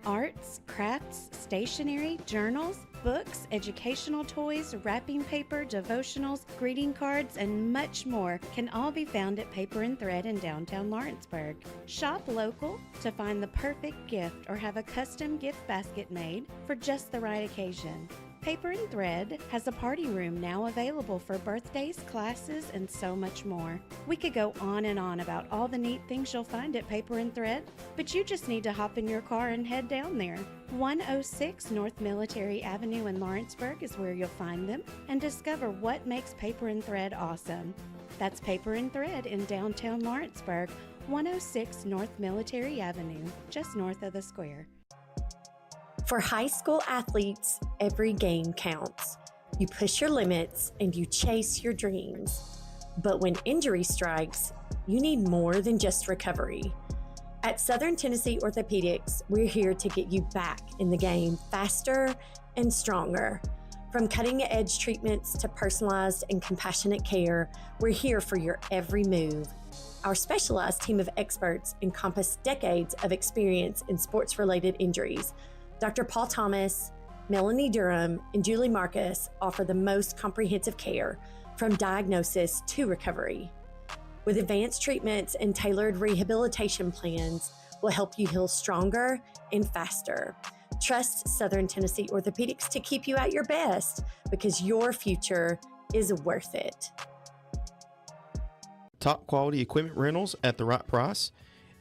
Arts, crafts, stationery, journals, books, educational toys, wrapping paper, devotionals, greeting cards, and much more can all be found at Paper and Thread in downtown Lawrenceburg. Shop local to find the perfect gift or have a custom gift basket made for just the right occasion. Paper and Thread has a party room now available for birthdays, classes, and so much more. We could go on and on about all the neat things you'll find at Paper and Thread, but you just need to hop in your car and head down there. 106 North Military Avenue in Lawrenceburg is where you'll find them and discover what makes Paper and Thread awesome. That's Paper and Thread in downtown Lawrenceburg, 106 North Military Avenue, just north of the square. For high school athletes, every game counts. You push your limits and you chase your dreams. But when injury strikes, you need more than just recovery. At Southern Tennessee Orthopedics, we're here to get you back in the game faster and stronger. From cutting-edge treatments to personalized and compassionate care, we're here for your every move. Our specialized team of experts encompass decades of experience in sports-related injuries. Dr. Paul Thomas, Melanie Durham, and Julie Marcus offer the most comprehensive care from diagnosis to recovery. With advanced treatments and tailored rehabilitation plans, we'll help you heal stronger and faster. Trust Southern Tennessee Orthopedics to keep you at your best because your future is worth it. Top quality equipment rentals at the right price.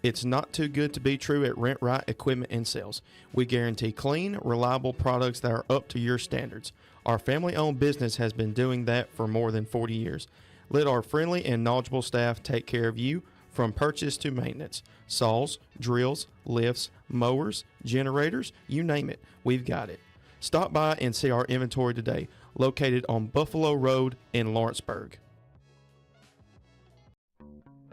It's not too good to be true at Rent Right Equipment and Sales. We guarantee clean, reliable products that are up to your standards. Our family-owned business has been doing that for more than 40 years. Let our friendly and knowledgeable staff take care of you from purchase to maintenance. Saws, drills, lifts, mowers, generators, you name it, we've got it. Stop by and see our inventory today, located on Buffalo Road in Lawrenceburg.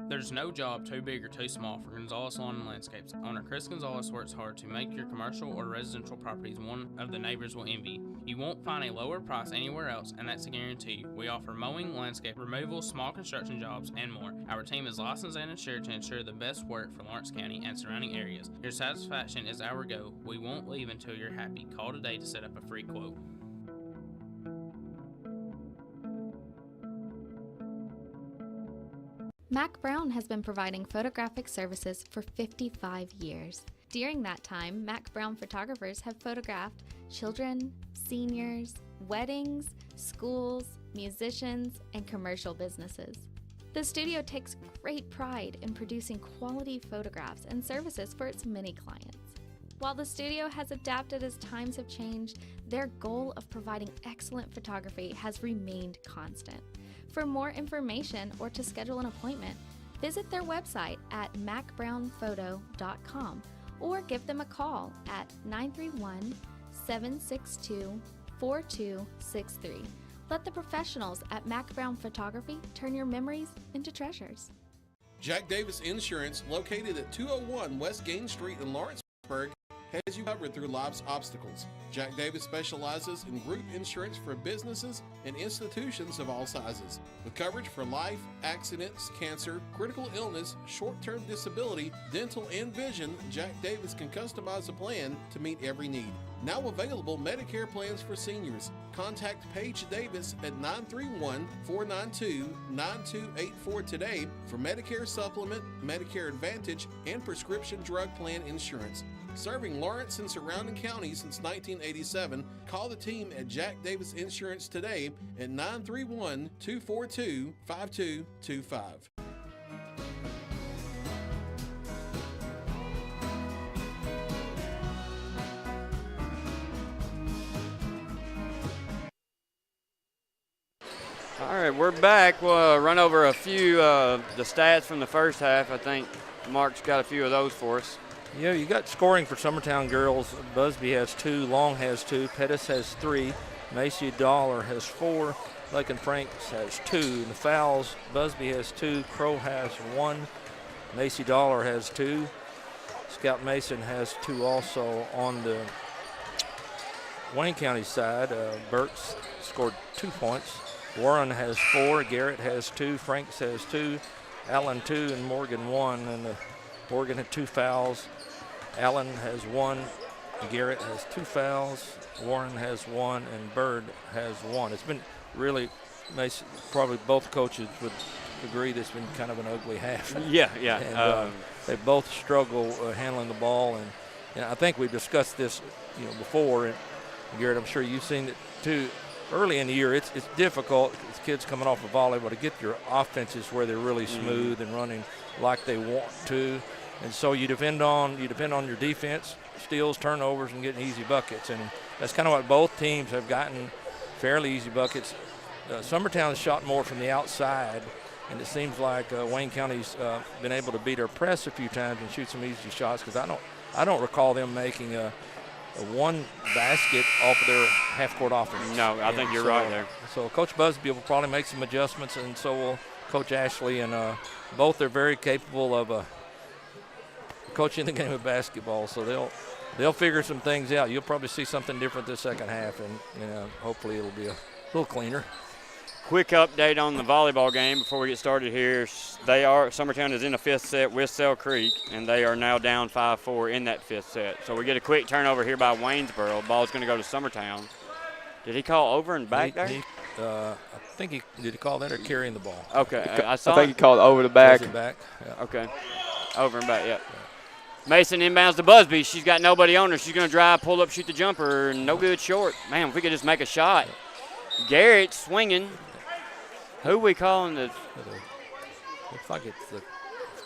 There's no job too big or too small for Gonzalez Lawn and Landscapes. Owner Chris Gonzalez works hard to make your commercial or residential properties one of the neighbors will envy. You won't find a lower price anywhere else, and that's a guarantee. We offer mowing, landscape removal, small construction jobs, and more. Our team is licensed and insured to ensure the best work for Lawrence County and surrounding areas. Your satisfaction is our goal. We won't leave until you're happy. Call today to set up a free quote. Mac Brown has been providing photographic services for 55 years. During that time, Mac Brown photographers have photographed children, seniors, weddings, schools, musicians, and commercial businesses. The studio takes great pride in producing quality photographs and services for its many clients. While the studio has adapted as times have changed, their goal of providing excellent photography has remained constant. For more information or to schedule an appointment, visit their website at macbrownphoto.com or give them a call at 931-762-4263. Let the professionals at Mac Brown Photography turn your memories into treasures. Jack Davis Insurance, located at 201 West Gain Street in Lawrenceburg, has you covered through life's obstacles. Jack Davis specializes in group insurance for businesses and institutions of all sizes. With coverage for life, accidents, cancer, critical illness, short-term disability, dental, and vision, Jack Davis can customize a plan to meet every need. Now available Medicare plans for seniors. Contact Paige Davis at 931-492-9284 today for Medicare Supplement, Medicare Advantage, and prescription drug plan insurance. Serving Lawrence and surrounding counties since 1987, call the team at Jack Davis Insurance today at 931-242-5225. All right, we're back. We'll run over a few the stats from the first half. I think Mark's got a few of those for us. Yeah, you got scoring for Summertown girls. Busby has 2, Long has 2, Pettis has 3, Macy Dollar has 4, Lakin Franks has 2. The fouls, Busby has 2, Crow has 1, Macy Dollar has 2, Scout Mason has 2 also. On the Wayne County side, Burks scored 2 points. Warren has 4, Garrett has 2, Franks has 2, Allen 2, and Morgan 1. And Morgan had 2 fouls. Allen has 1, Garrett has 2 fouls, Warren has 1, and Bird has 1. It's been really nice. Probably both coaches would agree this has been kind of an ugly half. Yeah. And, they both struggle handling the ball, and I think we discussed this, before. And Garrett, I'm sure you've seen it too. Early in the year, it's difficult. It's kids coming off of volleyball to get your offenses where they're really smooth and running like they want to. And so you depend on your defense, steals, turnovers, and getting easy buckets. And that's kind of what both teams have gotten, fairly easy buckets. Summertown has shot more from the outside, And it seems like Wayne County's been able to beat our press a few times and shoot some easy shots, because I don't recall them making a one basket off of their half-court offense. No, I think you're right there. So Coach Busby will probably make some adjustments, and so will Coach Ashley, and both are very capable of coaching the game of basketball. So they'll figure some things out. You'll probably see something different this second half, and hopefully it'll be a little cleaner. Quick update on the volleyball game before we get started here. Summertown is in the fifth set with Sell Creek, and they are now down 5-4 in that fifth set. So we get a quick turnover here by Waynesboro. Ball's going to go to Summertown. Did he call over and back there? I think did he call that or carrying the ball? Okay, I think he called over the back. Back. Yeah. Okay, over and back, yep. Mason inbounds to Busby. She's got nobody on her. She's going to drive, pull up, shoot the jumper. No good short. Man, if we could just make a shot. Garrett swinging. Who we calling the? Looks like it's the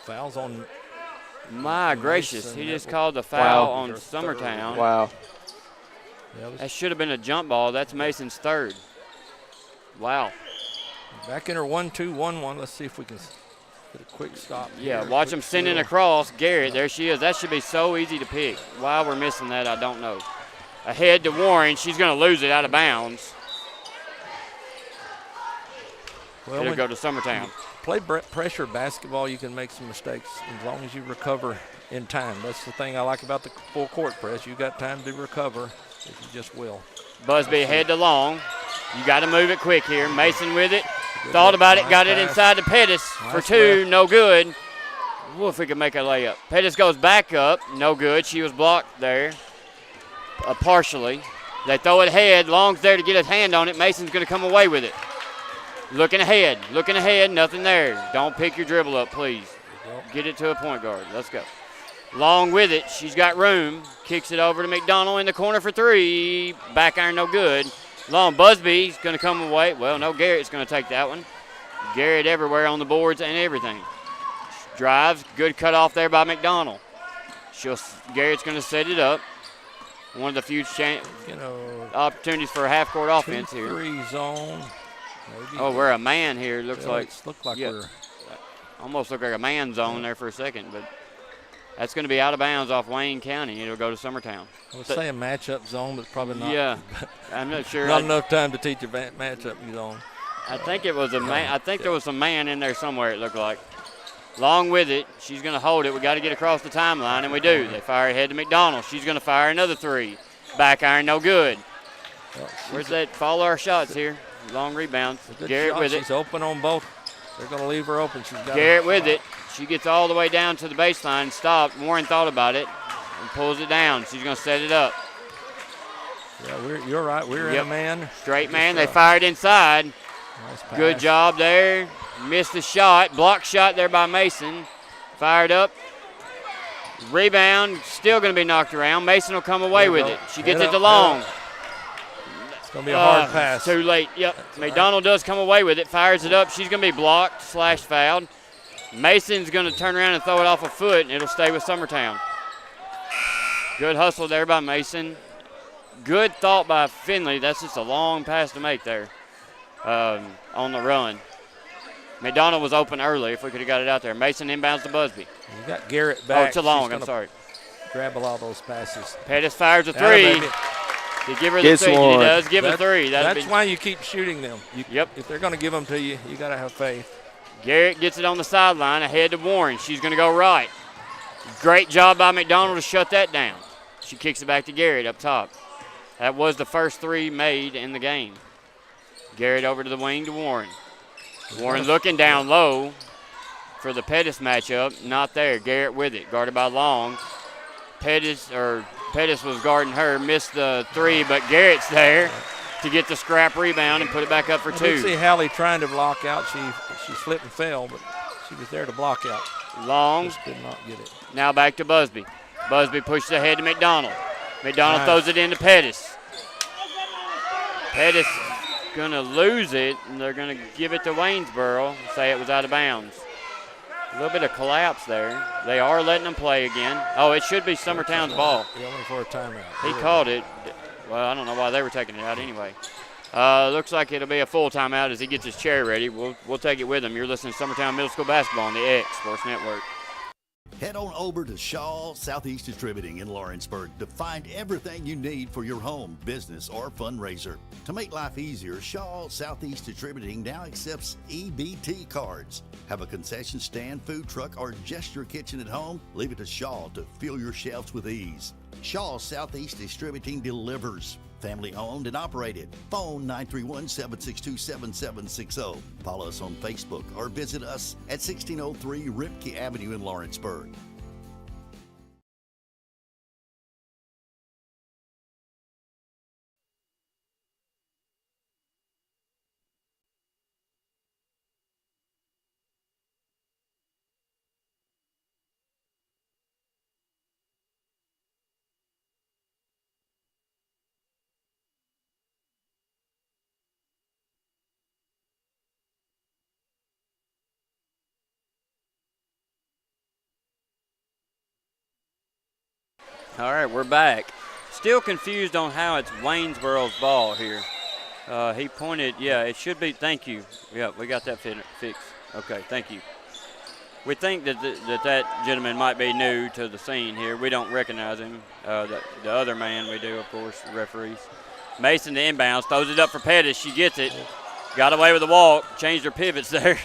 fouls on. My gracious, he just called the foul on Summertown. Wow. That should have been a jump ball. That's Mason's third. Wow. Back in her 1-2-1-1. Let's see if we can get a quick stop. Yeah, watch them sending across. Garrett, there she is. That should be so easy to pick. Why we're missing that, I don't know. Ahead to Warren. She's going to lose it out of bounds. Well, it'll go to Summertown. Play pressure basketball, you can make some mistakes as long as you recover in time. That's the thing I like about the full court press. You got time to recover if you just will. Busby ahead to Long. You got to move it quick here. Mason with it. Thought about it, got it inside to Pettis for two, no good. Well, if we can make a layup. Pettis goes back up, no good. She was blocked there partially. They throw it ahead. Long's there to get his hand on it. Mason's going to come away with it. Looking ahead, nothing there. Don't pick your dribble up, please. Get it to a point guard. Let's go. Long with it. She's got room. Kicks it over to McDonald in the corner for three. Back iron, no good. Long. Busby's going to come away. Well, no, Garrett's going to take that one. Garrett everywhere on the boards and everything. Drives. Good cut off there by McDonald. Garrett's going to set it up. One of the few opportunities for a half-court offense here. 2-3 zone. Maybe. Oh, we're a man here. Looks like we're almost look like a man zone there for a second, but that's going to be out of bounds off Wayne County. It'll go to Summertown. I would say a matchup zone, but probably not. Yeah, I'm not sure. Not enough time to teach a matchup zone. I think it was a man. I think there was a man in there somewhere. It looked like. Long with it. She's going to hold it. We got to get across the timeline, and we do. They fire ahead to McDonald. She's going to fire another three. Back iron, no good. Where's that? Follow our shots here. Long rebound. Garrett with it. She's open on both. They're going to leave her open. She's got Garrett with it. She gets all the way down to the baseline. Stopped. Warren thought about it and pulls it down. She's going to set it up. Yeah, you're right. We're in a man. Straight man. They fired inside. Nice pass. Good job there. Missed the shot. Block shot there by Mason. Fired up. Rebound. Still going to be knocked around. Mason will come away with it. She gets it to Long. It's going to be a hard pass. Too late. Yep. McDonald does come away with it. Fires it up. She's going to be blocked / fouled. Mason's going to turn around and throw it off a foot, and it'll stay with Summertown. Good hustle there by Mason. Good thought by Finley. That's just a long pass to make there on the run. McDonald was open early if we could have got it out there. Mason inbounds to Busby. You got Garrett back. Oh, to Long. I'm sorry. Grab a lot of those passes. Pettis fires a three. To give her the three. He does give a three. That's why you keep shooting them. If they're going to give them to you, you got to have faith. Garrett gets it on the sideline ahead to Warren. She's going to go right. Great job by McDonald to shut that down. She kicks it back to Garrett up top. That was the first three made in the game. Garrett over to the wing to Warren. Warren looking down low for the Pettis matchup. Not there. Garrett with it. Guarded by Long. Pettis was guarding her. Missed the three, but Garrett's there to get the scrap rebound and put it back up for two. I did see Hallie trying to block out. She slipped and fell, but she was there to block out. Long. Just did not get it. Now back to Busby. Busby pushes ahead to McDonald. McDonald throws it into Pettis. Pettis going to lose it, and they're going to give it to Waynesboro and say it was out of bounds. A little bit of collapse there. They are letting them play again. Oh, it should be Summertown's ball. Yelling for a timeout. He called it. Well, I don't know why they were taking it out anyway. Looks like it'll be a full timeout as he gets his chair ready. We'll take it with him. You're listening to Summertown Middle School Basketball on the X Sports Network. Head on over to Shaw Southeast Distributing in Lawrenceburg to find everything you need for your home, business, or fundraiser. To make life easier, Shaw Southeast Distributing now accepts EBT cards. Have a concession stand, food truck, or just your kitchen at home? Leave it to Shaw to fill your shelves with ease. Shaw Southeast Distributing delivers. Family owned and operated. Phone 931-762-7760. Follow us on Facebook or visit us at 1603 Ripke Avenue in Lawrenceburg. All right, we're back. Still confused on how it's Waynesboro's ball here. He pointed, yeah, it should be, thank you. Yeah, we got that fixed. Okay, thank you. We think that gentleman might be new to the scene here. We don't recognize him. The other man we do, of course, the referees. Mason to inbounds, throws it up for Pettis. She gets it. Got away with the walk, changed her pivots there.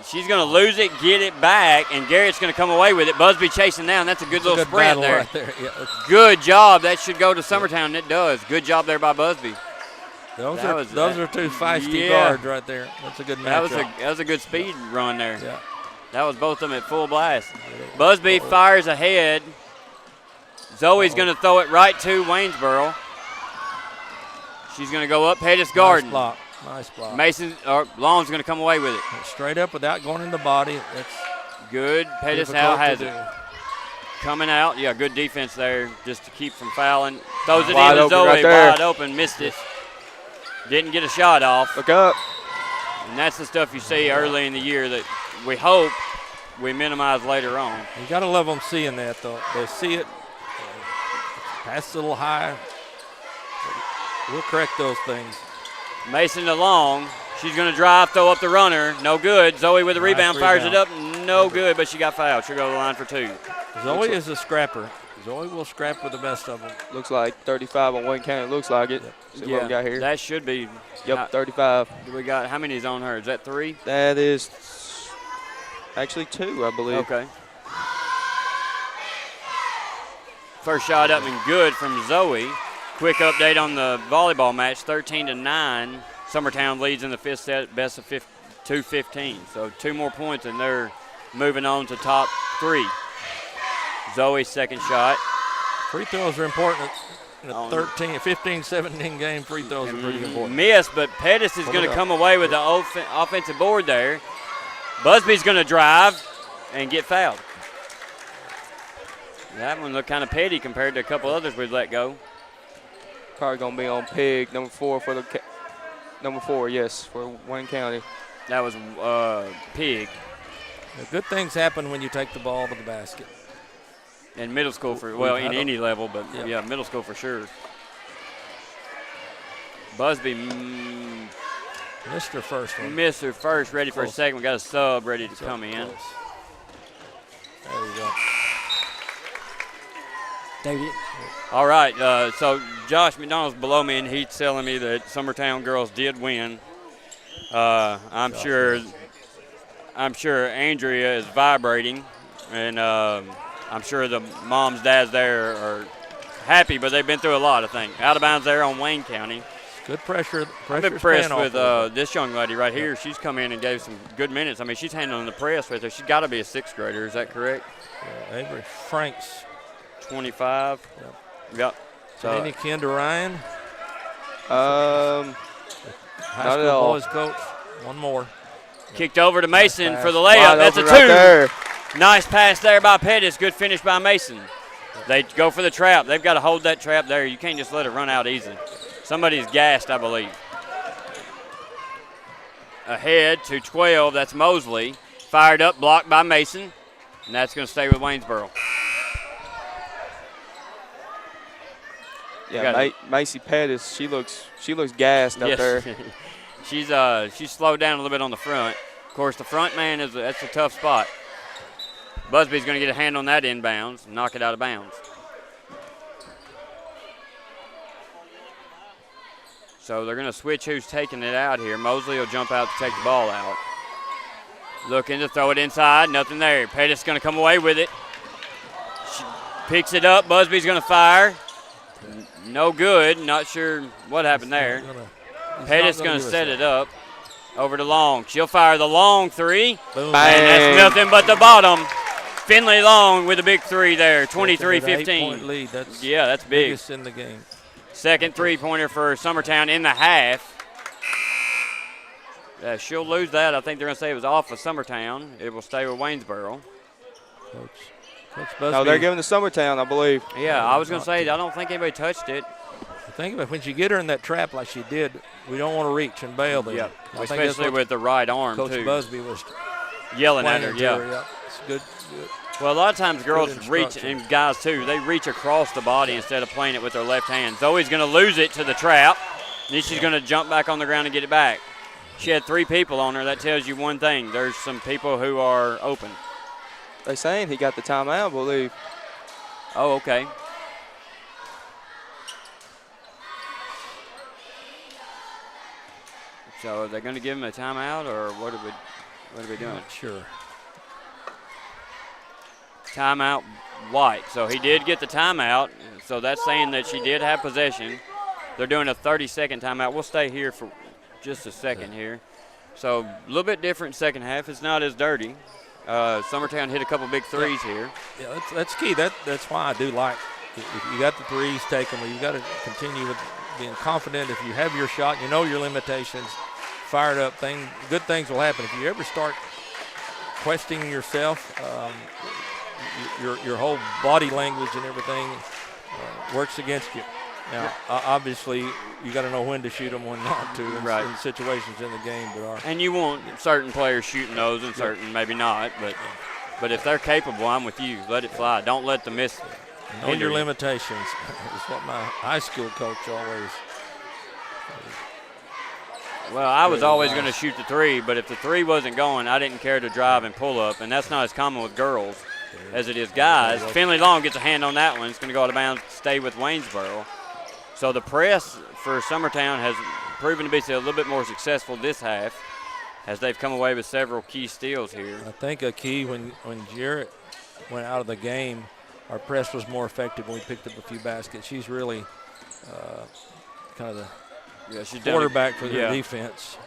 She's going to lose it, get it back, and Garrett's going to come away with it. Busby chasing down. That's a good little sprint there. Right there. Yeah, good job. That should go to Summertown, and it does. Good job there by Busby. Those are two feisty guards right there. That's a good matchup. That was a good speed run there. Yeah. That was both of them at full blast. Busby fires ahead. Zoe's going to throw it right to Waynesboro. She's going to go up Pettis Garden. Nice block. Long's going to come away with it. Straight up without going in the body. That's good. Pettis now has it. Coming out. Yeah, good defense there just to keep from fouling. Throws it in to Zoe. Right wide open. Missed it. Didn't get a shot off. Look up. And that's the stuff you see early in the year that we hope we minimize later on. You got to love them seeing that, though. They see it. Pass a little high. We'll correct those things. Mason to Long. She's going to drive, throw up the runner. No good. Zoe with the rebound, fires it up. No good, but she got fouled. She'll go to the line for two. Zoe is a scrapper. Zoe will scrap with the best of them. Looks like 35 on Wayne County. Looks like it. See what we got here. That should be. Yep, 35. We got, how many is on her? Is that 3? That is actually 2, I believe. Okay. First shot up and good from Zoe. Quick update on the volleyball match, 13-9. Summertown leads in the fifth set, best of 2-15. So 2 more points, and they're moving on to top 3. Zoe's second shot. Free throws are important. In a 15-17 game, free throws are pretty important. Miss, but Pettis is going to come away with the offensive board there. Busby's going to drive and get fouled. That one looked kind of petty compared to a couple others we've let go. Probably going to be on Pig, number 4 for the number 4, yes, for Wayne County. That was Pig. Now, good things happen when you take the ball to the basket. In middle school, in any level, but yeah, middle school for sure. Busby missed her first one. Missed her first, ready for a second. We got a sub ready to come in. There you go. David. All right, so Josh McDonald's below me, and he's telling me that Summertown girls did win. I'm sure Andrea is vibrating, and I'm sure the moms, dads there are happy, but they've been through a lot, I think. Out of bounds there on Wayne County. Good pressure. I'm impressed with this young lady right here. She's come in and gave some good minutes. I mean, she's handling the press right there. She's got to be a 6th grader. Is that correct? Yeah, Avery Franks. 25. Yep. So, any kin to Ryan? High school boys coach. One more. Kicked over to Mason for the layup. That's a 2. Right, nice pass there by Pettis. Good finish by Mason. They go for the trap. They've got to hold that trap there. You can't just let it run out easy. Somebody's gassed, I believe. Ahead to 12. That's Mosley. Fired up, blocked by Mason. And that's going to stay with Waynesboro. Yeah, Macy Pettis, she looks gassed up there. She's slowed down a little bit on the front. Of course, the front man that's a tough spot. Busby's going to get a hand on that inbounds and knock it out of bounds. So they're going to switch who's taking it out here. Mosley will jump out to take the ball out. Looking to throw it inside, nothing there. Pettis going to come away with it. She picks it up. Busby's going to fire. No good. Not sure what happened there. Pettis going to set it up over to Long. She'll fire the long three. Boom. And that's nothing but the bottom. Finley Long with a big three there, 23-15. 8-point lead. That's big. Biggest in the game. Second three-pointer for Summertown in the half. She'll lose that. I think they're going to say it was off of Summertown. It will stay with Waynesboro. Coach Busby. No, they're giving to Summertown, I believe. Yeah, I was going to say, I don't think anybody touched it. Think about it, when you get her in that trap like she did, we don't want to reach and bail them. Yeah, especially with the right arm, Coach too. Busby was yelling at her, yeah. It's good. Well, a lot of times girls reach, and guys too, they reach across the body instead of playing it with their left hand. Zoe's going to lose it to the trap. Then she's going to jump back on the ground and get it back. She had 3 people on her. That tells you one thing. There's some people who are open. They saying he got the timeout, I believe. Oh, okay. So are they going to give him a timeout, or what are we doing? Not sure. Timeout White. So he did get the timeout. So that's saying that she did have possession. They're doing a 30-second timeout. We'll stay here for just a second here. So a little bit different second half. It's not as dirty. Summertown hit a couple big threes here. Yeah, that's key. That's why I do like, if you got the threes, take them. You got to continue with being confident. If you have your shot, you know your limitations, fired up, good things will happen. If you ever start questioning yourself, your whole body language and everything works against you. Now, obviously, you got to know when to shoot them, when not to, in situations in the game. And you want certain players shooting those and certain maybe not. But if they're capable, I'm with you. Let it fly. Don't let them miss. Know your limitations is what my high school coach always. Well, I was always going to shoot the three, but if the three wasn't going, I didn't care to drive and pull up, and that's not as common with girls as it is guys. Finley Long gets a hand on that one. It's going to go out of bounds, stay with Waynesboro. So the press for Summertown has proven to be a little bit more successful this half as they've come away with several key steals here. I think a key when Jarrett went out of the game, our press was more effective when we picked up a few baskets. She's really kind of the quarterback for their defense.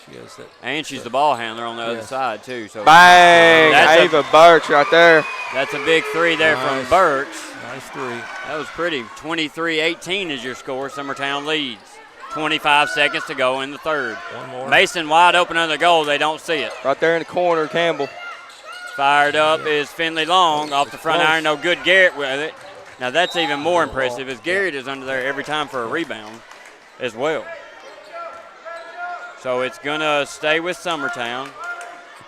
She has that. And she's the ball handler on the other side, too. So bang! Ava Burks right there. That's a big three there from Burks. Nice three. That was pretty. 23-18 is your score. Summertown leads. 25 seconds to go in the third. One more. Mason wide open under the goal. They don't see it. Right there in the corner, Campbell. Fired up is Finley Long off the front iron. No good, Garrett with it. Now that's even more impressive as Garrett is under there every time for a rebound as well. So it's going to stay with Summertown.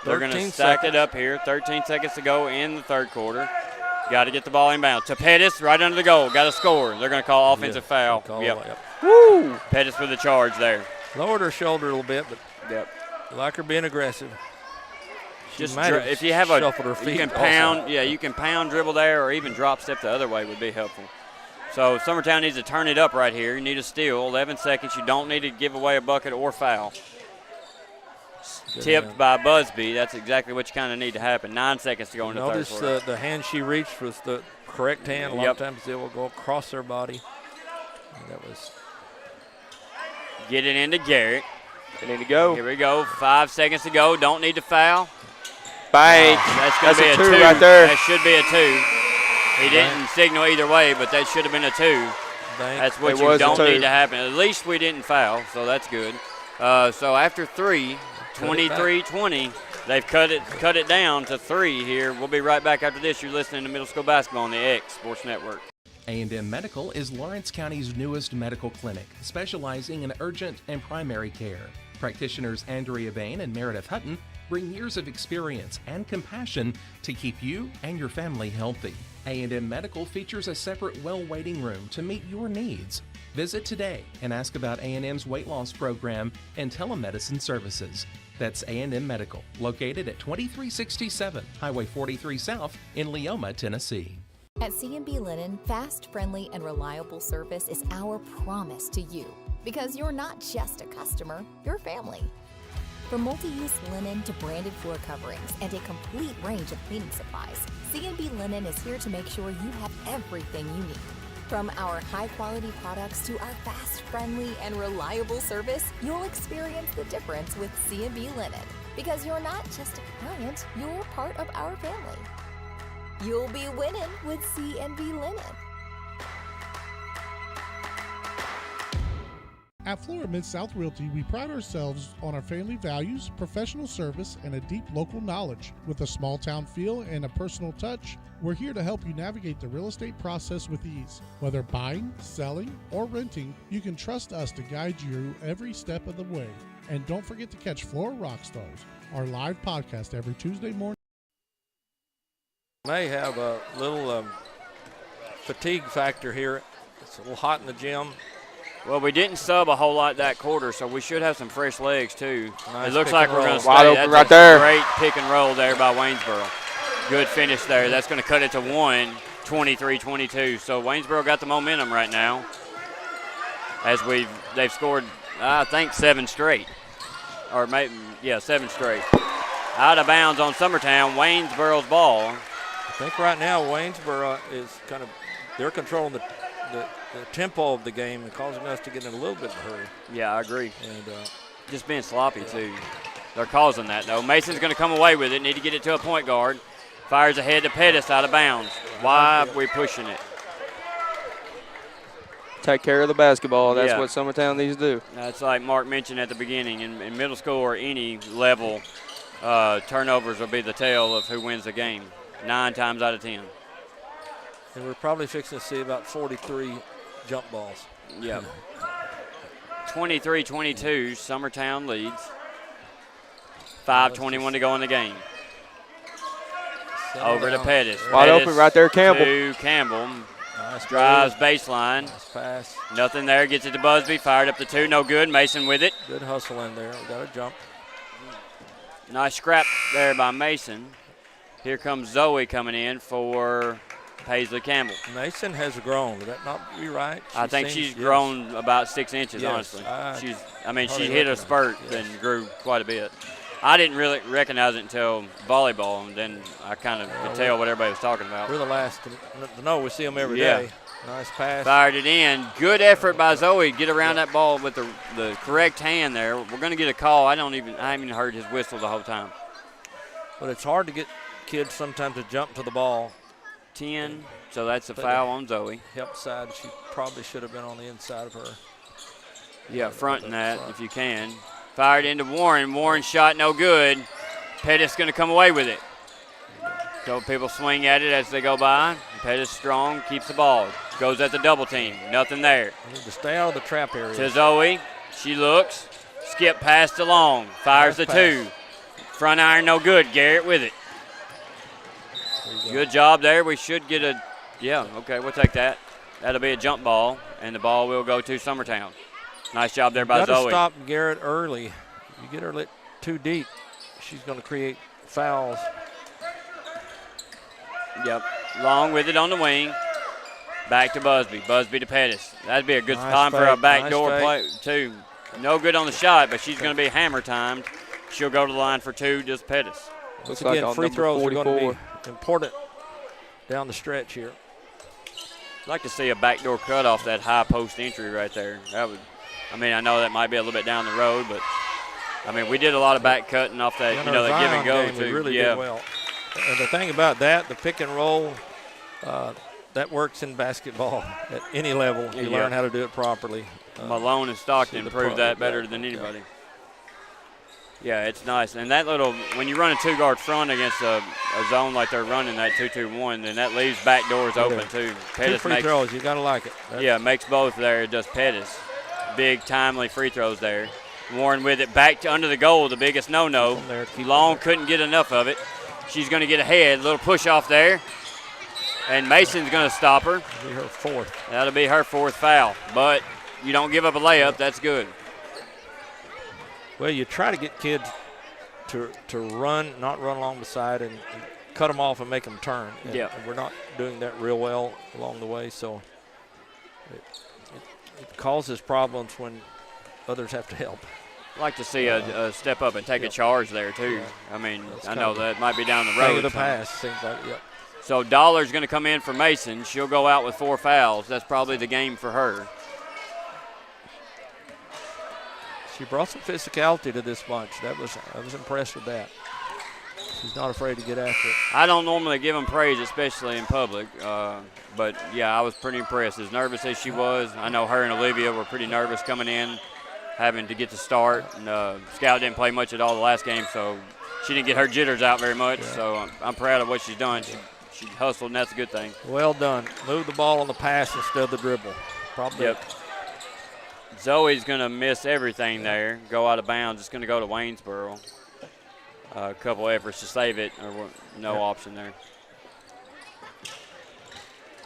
They're going to stack it up here. 13 seconds to go in the third quarter. Got to get the ball inbound. To Pettis, right under the goal. Got to score. They're going to call offensive foul. Woo! Pettis with the charge there. Lowered her shoulder a little bit, but like her being aggressive. Just if you have you can pound, you can pound, dribble there, or even drop step the other way would be helpful. So Summertown needs to turn it up right here. You need a steal. 11 seconds. You don't need to give away a bucket or foul. Tipped by Busby. That's exactly what you kind of need to happen. 9 seconds to go in the third quarter. Notice the hand she reached was the correct hand. A lot of times they will go across their body. And that was. Get it into Garrett. They need to go. Here we go. 5 seconds to go. Don't need to foul. Bang. That's going to be a two right there. That should be a two. He didn't signal either way, but that should have been a two. That's what you don't need to happen. At least we didn't foul, so that's good. So after 3, 23-20, they've cut it down to 3 here. We'll be right back after this. You're listening to Middle School Basketball on the X Sports Network. A&M Medical is Lawrence County's newest medical clinic, specializing in urgent and primary care. Practitioners Andrea Bain and Meredith Hutton bring years of experience and compassion to keep you and your family healthy. A&M Medical features a separate well waiting room to meet your needs. Visit today and ask about A&M's weight loss program and telemedicine services. That's A&M Medical, located at 2367 Highway 43 South in Leoma, Tennessee. At C&B Linen, fast, friendly, and reliable service is our promise to you. Because you're not just a customer, you're family. From multi-use linen to branded floor coverings and a complete range of cleaning supplies, C&B Linen is here to make sure you have everything you need. From our high-quality products to our fast, friendly, and reliable service, you'll experience the difference with C&B Linen. Because you're not just a client, you're part of our family. You'll be winning with C&B Linen. At Florida Mid-South Realty, we pride ourselves on our family values, professional service, and a deep local knowledge. With a small town feel and a personal touch, we're here to help you navigate the real estate process with ease. Whether buying, selling, or renting, you can trust us to guide you every step of the way. And don't forget to catch Florida Rockstars, our live podcast every Tuesday morning. May have a little fatigue factor here. It's a little hot in the gym. Well, we didn't sub a whole lot that quarter, so we should have some fresh legs, too. Nice it looks like we're going to stay. Wide open That's right a there. Great pick and roll there by Waynesboro. Good finish there. That's going to cut it to 23-22. So Waynesboro got the momentum right now as they've scored, I think, 7 straight. Or maybe, 7 straight. Out of bounds on Summertown, Waynesboro's ball. I think right now Waynesboro is they're controlling the tempo of the game and causing us to get in a little bit of a hurry. Yeah, I agree. And just being sloppy, too. They're causing that, though. Mason's going to come away with it. Need to get it to a point guard. Fires ahead to Pettis out of bounds. Why are we pushing it? Take care of the basketball. That's what Summertown needs to do. That's like Mark mentioned at the beginning. In middle school or any level, turnovers will be the tale of who wins the game, 9 times out of 10. And we're probably fixing to see about 43 jump balls. Yep. 23-22, Summertown leads. 5:21 to go in the game. Over to Pettis. Wide open right there, Campbell. To Campbell. Nice drives baseline. Nice pass. Nothing there. Gets it to Busby. Fired up the 2. No good. Mason with it. Good hustle in there. We got a jump. Nice scrap there by Mason. Here comes Zoe coming in for Paisley Campbell. Mason has grown. Would that not be right? I think she's grown about 6 inches, honestly. She hit a spurt and grew quite a bit. I didn't really recognize it until volleyball, and then I kind of could tell what everybody was talking about. We're the last to know. We see them every day. Nice pass. Fired it in. Good effort by Zoe. Get around that ball with the correct hand there. We're going to get a call. I haven't even heard his whistle the whole time. But it's hard to get kids sometimes to jump to the ball. 10, so that's a foul on Zoe. Help side, she probably should have been on the inside of her. Yeah, fronting that if you can. Fired into Warren. Warren shot no good. Pettis going to come away with it. So people swing at it as they go by. Pettis strong, keeps the ball. Goes at the double team. Nothing there. Need to stay out of the trap area. To Zoe. She looks. Skip past along. Fires the 2. Front iron no good. Garrett with it. Good job there. We should get okay, we'll take that. That'll be a jump ball, and the ball will go to Summertown. Nice job there by Zoe. Got to stop Garrett early. You get her lit too deep, she's going to create fouls. Yep. Long with it on the wing. Back to Busby. Busby to Pettis. That'd be a good time for a backdoor play, too. No good on the shot, but she's going to be hammer timed. She'll go to the line for 2, just Pettis. Once again, free throws are going to be important down the stretch here. I'd like to see a backdoor cut off that high post entry right there. I know that might be a little bit down the road, but we did a lot of back cutting off that, the give and go too. We really did well. And the thing about that, the pick and roll, that works in basketball at any level. You learn how to do it properly. Malone and Stockton proved that better than anybody. Yeah, it's nice. And that when you run a 2-guard front against a zone like they're running, that 2-2-1, then that leaves back doors open too. Pettis 2 free throws, you got to like it. Makes both there, does Pettis. Big, timely free throws there. Warren with it back to under the goal, the biggest no-no. Long couldn't get enough of it. She's going to get ahead. Little push off there. And Mason's going to stop her. That'll be her fourth. That'll be her fourth foul. But you don't give up a layup. That's good. Well, you try to get kids to run, not run along the side, and cut them off and make them turn. And we're not doing that real well along the way, so it causes problems when others have to help. I'd like to see a step up and take a charge there, too. I mean, I know that might be down the road. Thing of the pass, seems like, So Dollar's going to come in for Mason. She'll go out with 4 fouls. That's probably the game for her. She brought some physicality to this bunch. I was impressed with that. She's not afraid to get after it. I don't normally give them praise, especially in public. But, yeah, I was pretty impressed. As nervous as she was, I know her and Olivia were pretty nervous coming in, having to get to start. And Scout didn't play much at all the last game, so she didn't get her jitters out very much. Yeah. So I'm proud of what she's done. She hustled, and that's a good thing. Well done. Move the ball on the pass instead of the dribble. Probably. Yep. Zoe's going to miss everything there, go out of bounds. It's going to go to Waynesboro. A couple efforts to save it, or no option there.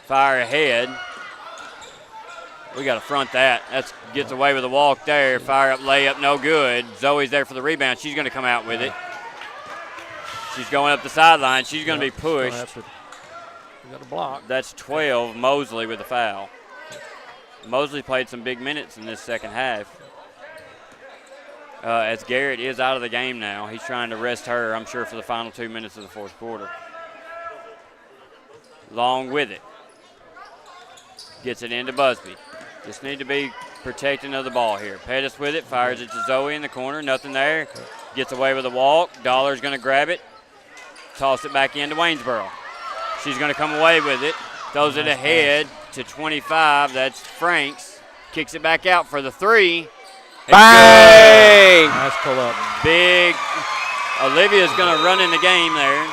Fire ahead. We got to front that. That gets away with a walk there. Fire up, layup, no good. Zoe's there for the rebound. She's going to come out with it. She's going up the sideline. She's going to be pushed. We got a block. That's 12, Mosley with the foul. Mosley played some big minutes in this second half. As Garrett is out of the game now. He's trying to rest her, I'm sure, for the final 2 minutes of the fourth quarter. Long with it. Gets it into Busby. Just need to be protecting of the ball here. Pettis with it, fires it to Zoe in the corner, nothing there. Gets away with a walk. Dollar's going to grab it. Toss it back into Waynesboro. She's going to come away with it. Throws it ahead to 25. That's Franks. Kicks it back out for the 3. Bang! Nice pull up. Big. Olivia's going to run in the game there.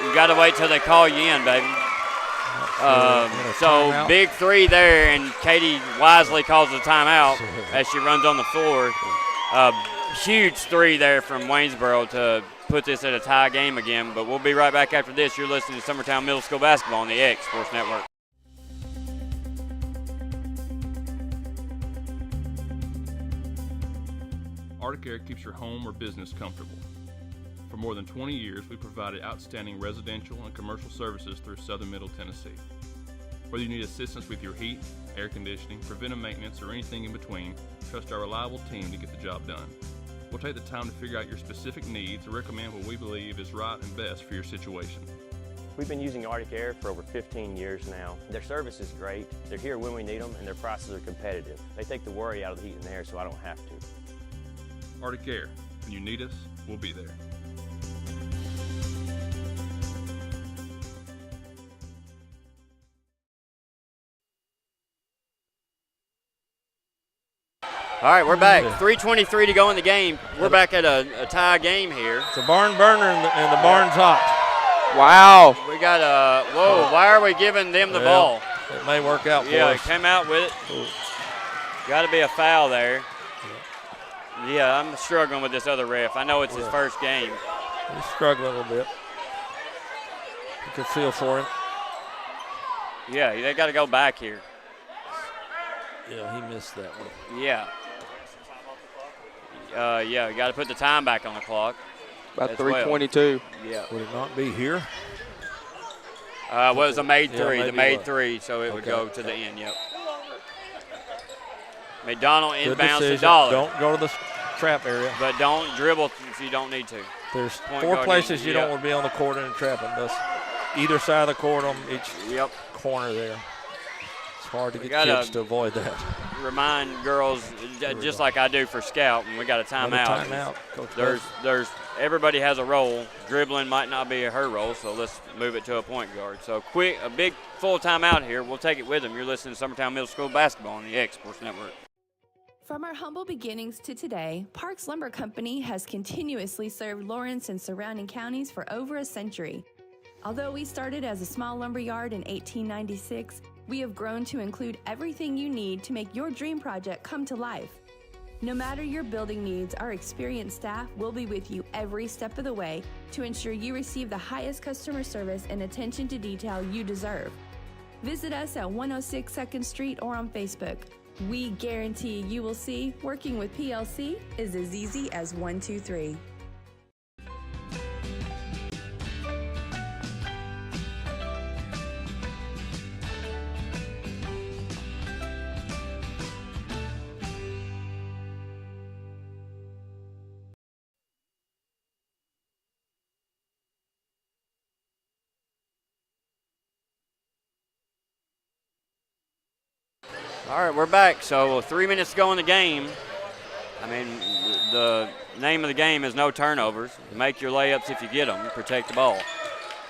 You got to wait till they call you in, baby. So big 3 there, and Katie wisely calls the timeout as she runs on the floor. Huge 3 there from Waynesboro to put this at a tie game again. But we'll be right back after this. You're listening to Summertown Middle School Basketball on the X Sports Network. Arctic Air keeps your home or business comfortable. For more than 20 years, we provided outstanding residential and commercial services through Southern Middle Tennessee. Whether you need assistance with your heat, air conditioning, preventive maintenance, or anything in between, trust our reliable team to get the job done. We'll take the time to figure out your specific needs and recommend what we believe is right and best for your situation. We've been using Arctic Air for over 15 years now. Their service is great, they're here when we need them, and their prices are competitive. They take the worry out of the heat and air so I don't have to. Arctic Air. When you need us, we'll be there. All right, we're back. 3:23 to go in the game. We're back at a tie game here. It's a barn burner, and the barn's hot. Wow. We got whoa, why are we giving them the ball? It may work out for us. Yeah, it came out with it. Got to be a foul there. Yeah, I'm struggling with this other ref. I know it's his first game. He's struggling a little bit. You can feel for him. Yeah, they got to go back here. Yeah, he missed that one. Yeah. Yeah, you got to put the time back on the clock. About 3:22. Yeah. Would it not be here? Well, it was a made 3, the made what? 3, so it would go to the end, yep. McDonald Good inbounds to decision. Dollar. Don't go to the trap area. But don't dribble if you don't need to. There's Point 4 guard places in, you don't want to be on the court and trapping. That's either side of the court on each corner there. It's hard to get kids to avoid that. Remind girls, just like I do for Scout, when we got a timeout. There's everybody has a role. Dribbling might not be her role, so let's move it to a point guard. So a big full timeout here. We'll take it with them. You're listening to Summertown Middle School Basketball on the X Sports Network. From our humble beginnings to today, Parks Lumber Company has continuously served Lawrence and surrounding counties for over a century. Although we started as a small lumber yard in 1896, we have grown to include everything you need to make your dream project come to life. No matter your building needs, our experienced staff will be with you every step of the way to ensure you receive the highest customer service and attention to detail you deserve. Visit us at 106 2nd Street or on Facebook. We guarantee you will see working with PLC is as easy as 1, 2, 3. All right, we're back. So 3 minutes to go in the game. I mean, the name of the game is no turnovers. Make your layups if you get them. Protect the ball.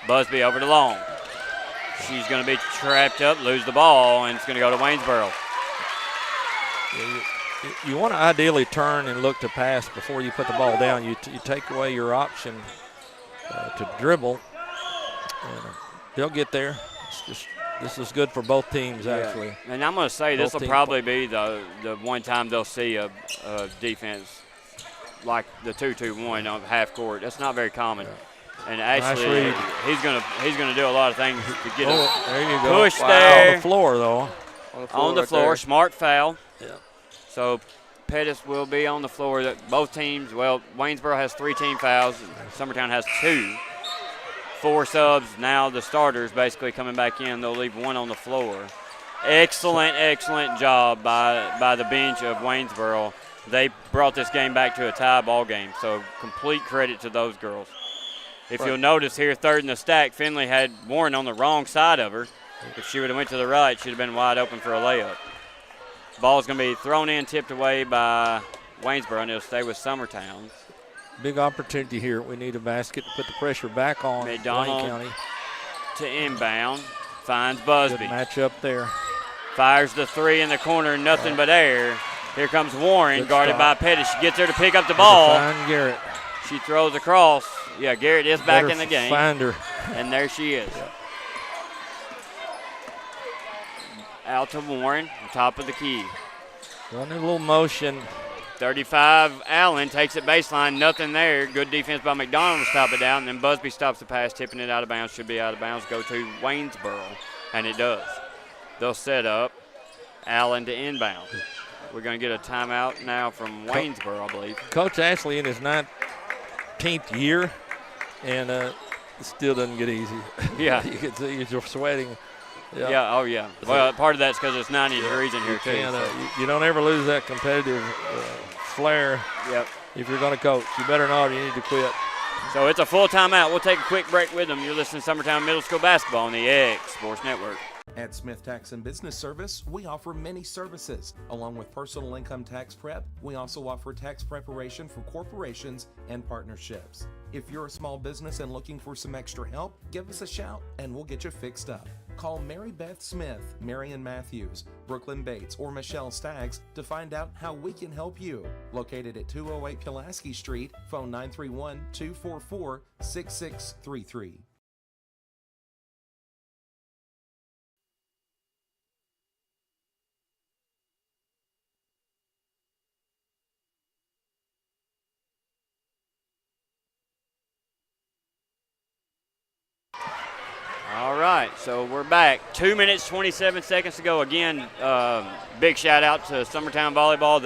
Busby over to Long. She's going to be trapped up, lose the ball, and it's going to go to Waynesboro. You want to ideally turn and look to pass before you put the ball down. You take away your option to dribble. And they'll get there. This is good for both teams, actually. And I'm going to say this will probably be the one time they'll see a defense like the 2-2-1 on half court. That's not very common. And actually, he's going to do a lot of things to get a push there. On the floor, though. On the floor, smart foul. Yeah. So Pettis will be on the floor. That both teams, well, Waynesboro has 3 team fouls. Summertown has 2. 4 subs. Now the starters basically coming back in. They'll leave 1 on the floor. Excellent job by the bench of Waynesboro. They brought this game back to a tie ball game. So complete credit to those girls. If you'll notice here, third in the stack, Finley had Warren on the wrong side of her. If she would have went to the right, she'd have been wide open for a layup. Ball's going to be thrown in, tipped away by Waynesboro, and it'll stay with Summertown. Big opportunity here. We need a basket to put the pressure back on McDonald Wayne County. To inbound, finds Busby. Good matchup there. Fires the 3 in the corner, nothing but air. Here comes Warren, guarded by Pettis. She gets there to pick up the ball. Find Garrett. She throws across. Yeah, Garrett is back in the game. Find her. And there she is. Yep. Out to Warren, on top of the key. Running a little motion. 35, Allen takes it baseline, nothing there. Good defense by McDonald to stop it down. And then Busby stops the pass, tipping it out of bounds. Should be out of bounds. Go to Waynesboro, and it does. They'll set up Allen to inbound. We're going to get a timeout now from Waynesboro, I believe. Coach Ashley in his 19th year, and it still doesn't get easy. Yeah. You can see you're sweating. Yeah, oh yeah. Well, part of that's because it's 90 degrees in here, too. You don't ever lose that competitive flair. Yep. If you're going to coach. You better not, you need to quit. So it's a full timeout. We'll take a quick break with them. You're listening to Summertown Middle School Basketball on the X Sports Network. At Smith Tax and Business Service, we offer many services. Along with personal income tax prep, we also offer tax preparation for corporations and partnerships. If you're a small business and looking for some extra help, give us a shout and we'll get you fixed up. Call Mary Beth Smith, Marion Matthews, Brooklyn Bates, or Michelle Staggs to find out how we can help you. Located at 208 Pulaski Street, phone 931-244-6633. All right, so we're back. 2 minutes, 27 seconds to go. Again, big shout out to Summertown Volleyball.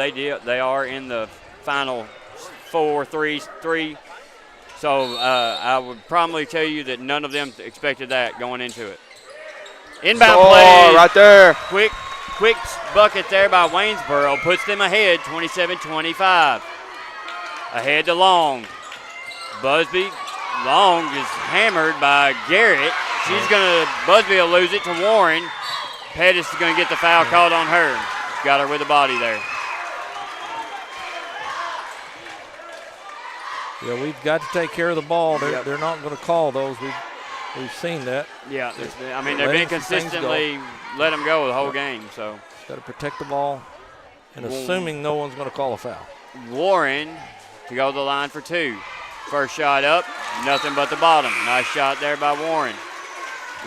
They are in the final 4-3. So I would probably tell you that none of them expected that going into it. Inbound play. Right there. Quick bucket there by Waynesboro. Puts them ahead, 27-25. Ahead to Long. Busby. Long is hammered by Garrett. Busby will lose it to Warren. Pettis is going to get the foul called on her. Got her with the body there. Yeah, we've got to take care of the ball. They're not going to call those. We've seen that. Yeah, I mean, they've been consistently let them go the whole game. So got to protect the ball, and assuming no one's going to call a foul. Warren to go to the line for 2. First shot up, nothing but the bottom. Nice shot there by Warren.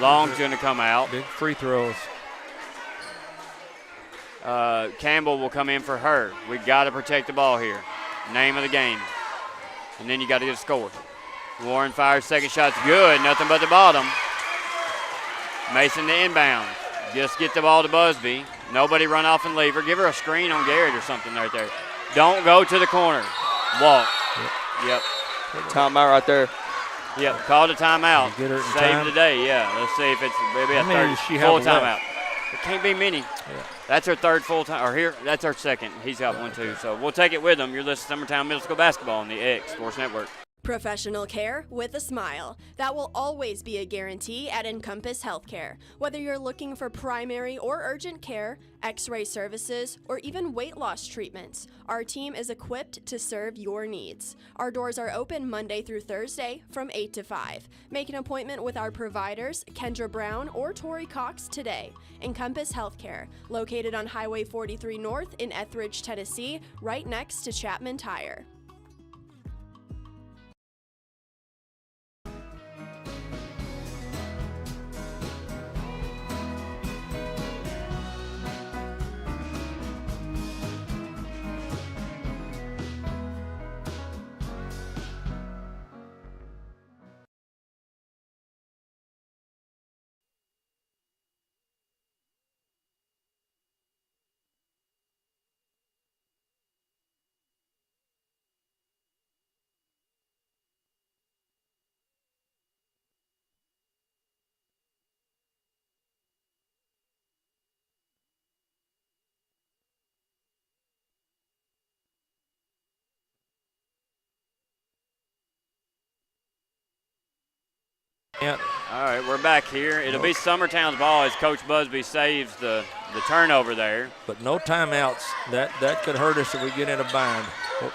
Long's going to come out. Big free throws. Campbell will come in for her. We got to protect the ball here. Name of the game. And then you got to get a score. Warren fires second shot's good. Nothing but the bottom. Mason to inbound. Just get the ball to Busby. Nobody run off and leave her. Give her a screen on Garrett or something right there. Don't go to the corner. Walk. Yep. Timeout right there. Yep. Call the timeout. Get her in Save time. the day. Yeah. Let's see if it's maybe a How many third does she full have left? timeout. It can't be many. That's her third full time. Or here, that's her second. He's got one too. So we'll take it with him. You're listening to Summertown Middle School Basketball on the X Sports Network. Professional care with a smile. That will always be a guarantee at Encompass Healthcare. Whether you're looking for primary or urgent care, x-ray services, or even weight loss treatments, our team is equipped to serve your needs. Our doors are open Monday through Thursday from 8 to 5. Make an appointment with our providers, Kendra Brown or Tori Cox, today. Encompass Healthcare, located on Highway 43 North in Etheridge, Tennessee, right next to Chapman Tire. All right, we're back here. It'll be Summertown's ball as Coach Busby saves the turnover there. But no timeouts. That could hurt us if we get in a bind. Oops.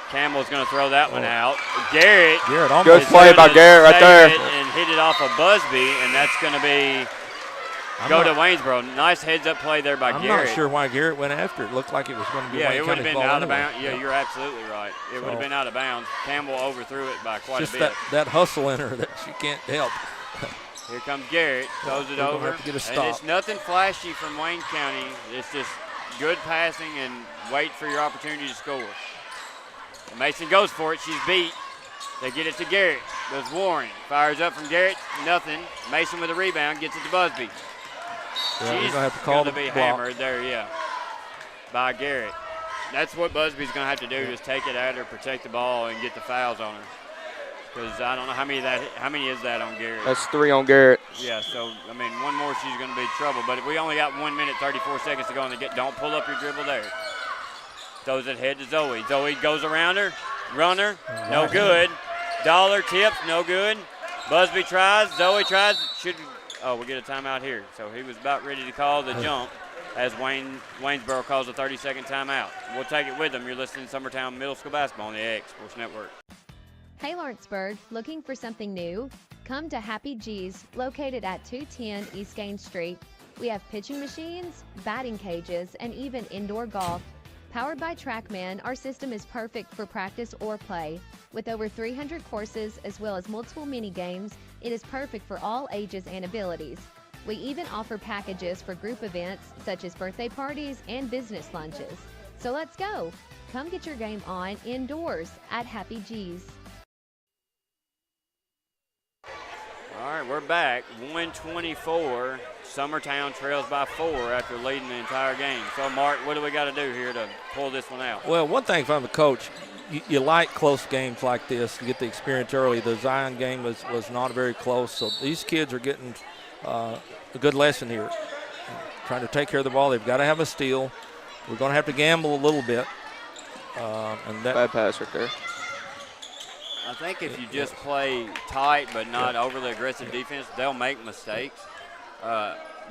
Campbell's going to throw that one out. Garrett almost good play by Garrett right there. And hit it off of Busby, and that's going to be to Waynesboro. Nice heads-up play there by Garrett. I'm not sure why Garrett went after it. Looked like it was going to be Yeah, Wayne it would have County's been ball out of anyway. bounds. Yeah, you're absolutely right. It would have been out of bounds. Campbell overthrew it by quite a Just bit. that hustle in her that she can't help. Here comes Garrett, throws it They're gonna over. have to get a And stop. it's nothing flashy from Wayne County. It's just good passing and wait for your opportunity to score. And Mason goes for it. She's beat. They get it to Garrett. Goes Warren. Fires up from Garrett. Nothing. Mason with a rebound. Gets it to Busby. Yeah, She's we're gonna have to call going to the be block. hammered there, yeah, by Garrett. That's what Busby's going to have to do, just take it at her, protect the ball, and get the fouls on her. Because I don't know how many is that on Garrett. That's 3 on Garrett. Yeah, so, I mean, one more, she's going to be in trouble. But if we only got 1 minute, 34 seconds to go, and don't pull up your dribble there. Throws it ahead to Zoe. Zoe goes around her. Runner, no good. Dollar tips, no good. Busby tries. Zoe tries. We'll get a timeout here. So he was about ready to call the jump as Waynesboro calls a 30-second timeout. We'll take it with them. You're listening to Summertown Middle School Basketball on the X Sports Network. Hey Lawrenceburg, looking for something new? Come to Happy G's, located at 210 East Gain Street. We have pitching machines, batting cages, and even indoor golf. Powered by TrackMan, our system is perfect for practice or play. With over 300 courses as well as multiple mini games, it is perfect for all ages and abilities. We even offer packages for group events such as birthday parties and business lunches. So let's go. Come get your game on indoors at Happy G's. All right, we're back. 124. Summertown trails by 4 after leading the entire game. So, Mark, what do we got to do here to pull this one out? Well, one thing if I'm a coach, you like close games like this to get the experience early. The Zion game was not very close, so these kids are getting a good lesson here. Trying to take care of the ball. They've got to have a steal. We're going to have to gamble a little bit. Bad pass right there. I think if you just play tight but not overly aggressive defense, they'll make mistakes.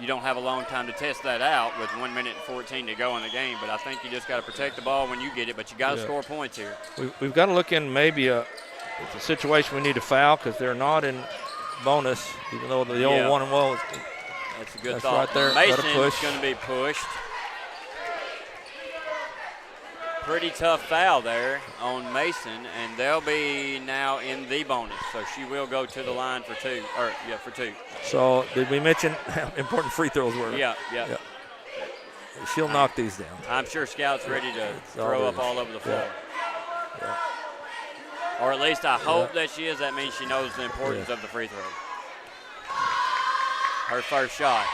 You don't have a long time to test that out with 1 minute and 14 to go in the game, but I think you just got to protect the ball when you get it, but you got to score points here. We've got to look in maybe it's a situation we need to foul because they're not in bonus, even though the old 1 and well. That's a good that's thought. Right there. Mason's going to be pushed. Pretty tough foul there on Mason, and they'll be now in the bonus. So she will go to the line for 2. For 2. So did we mention how important free throws were? Yeah. she'll knock these down. I'm sure Scout's ready to throw up all over the floor. Yeah. Or at least I hope that she is. That means she knows the importance of the free throw. Her first shot.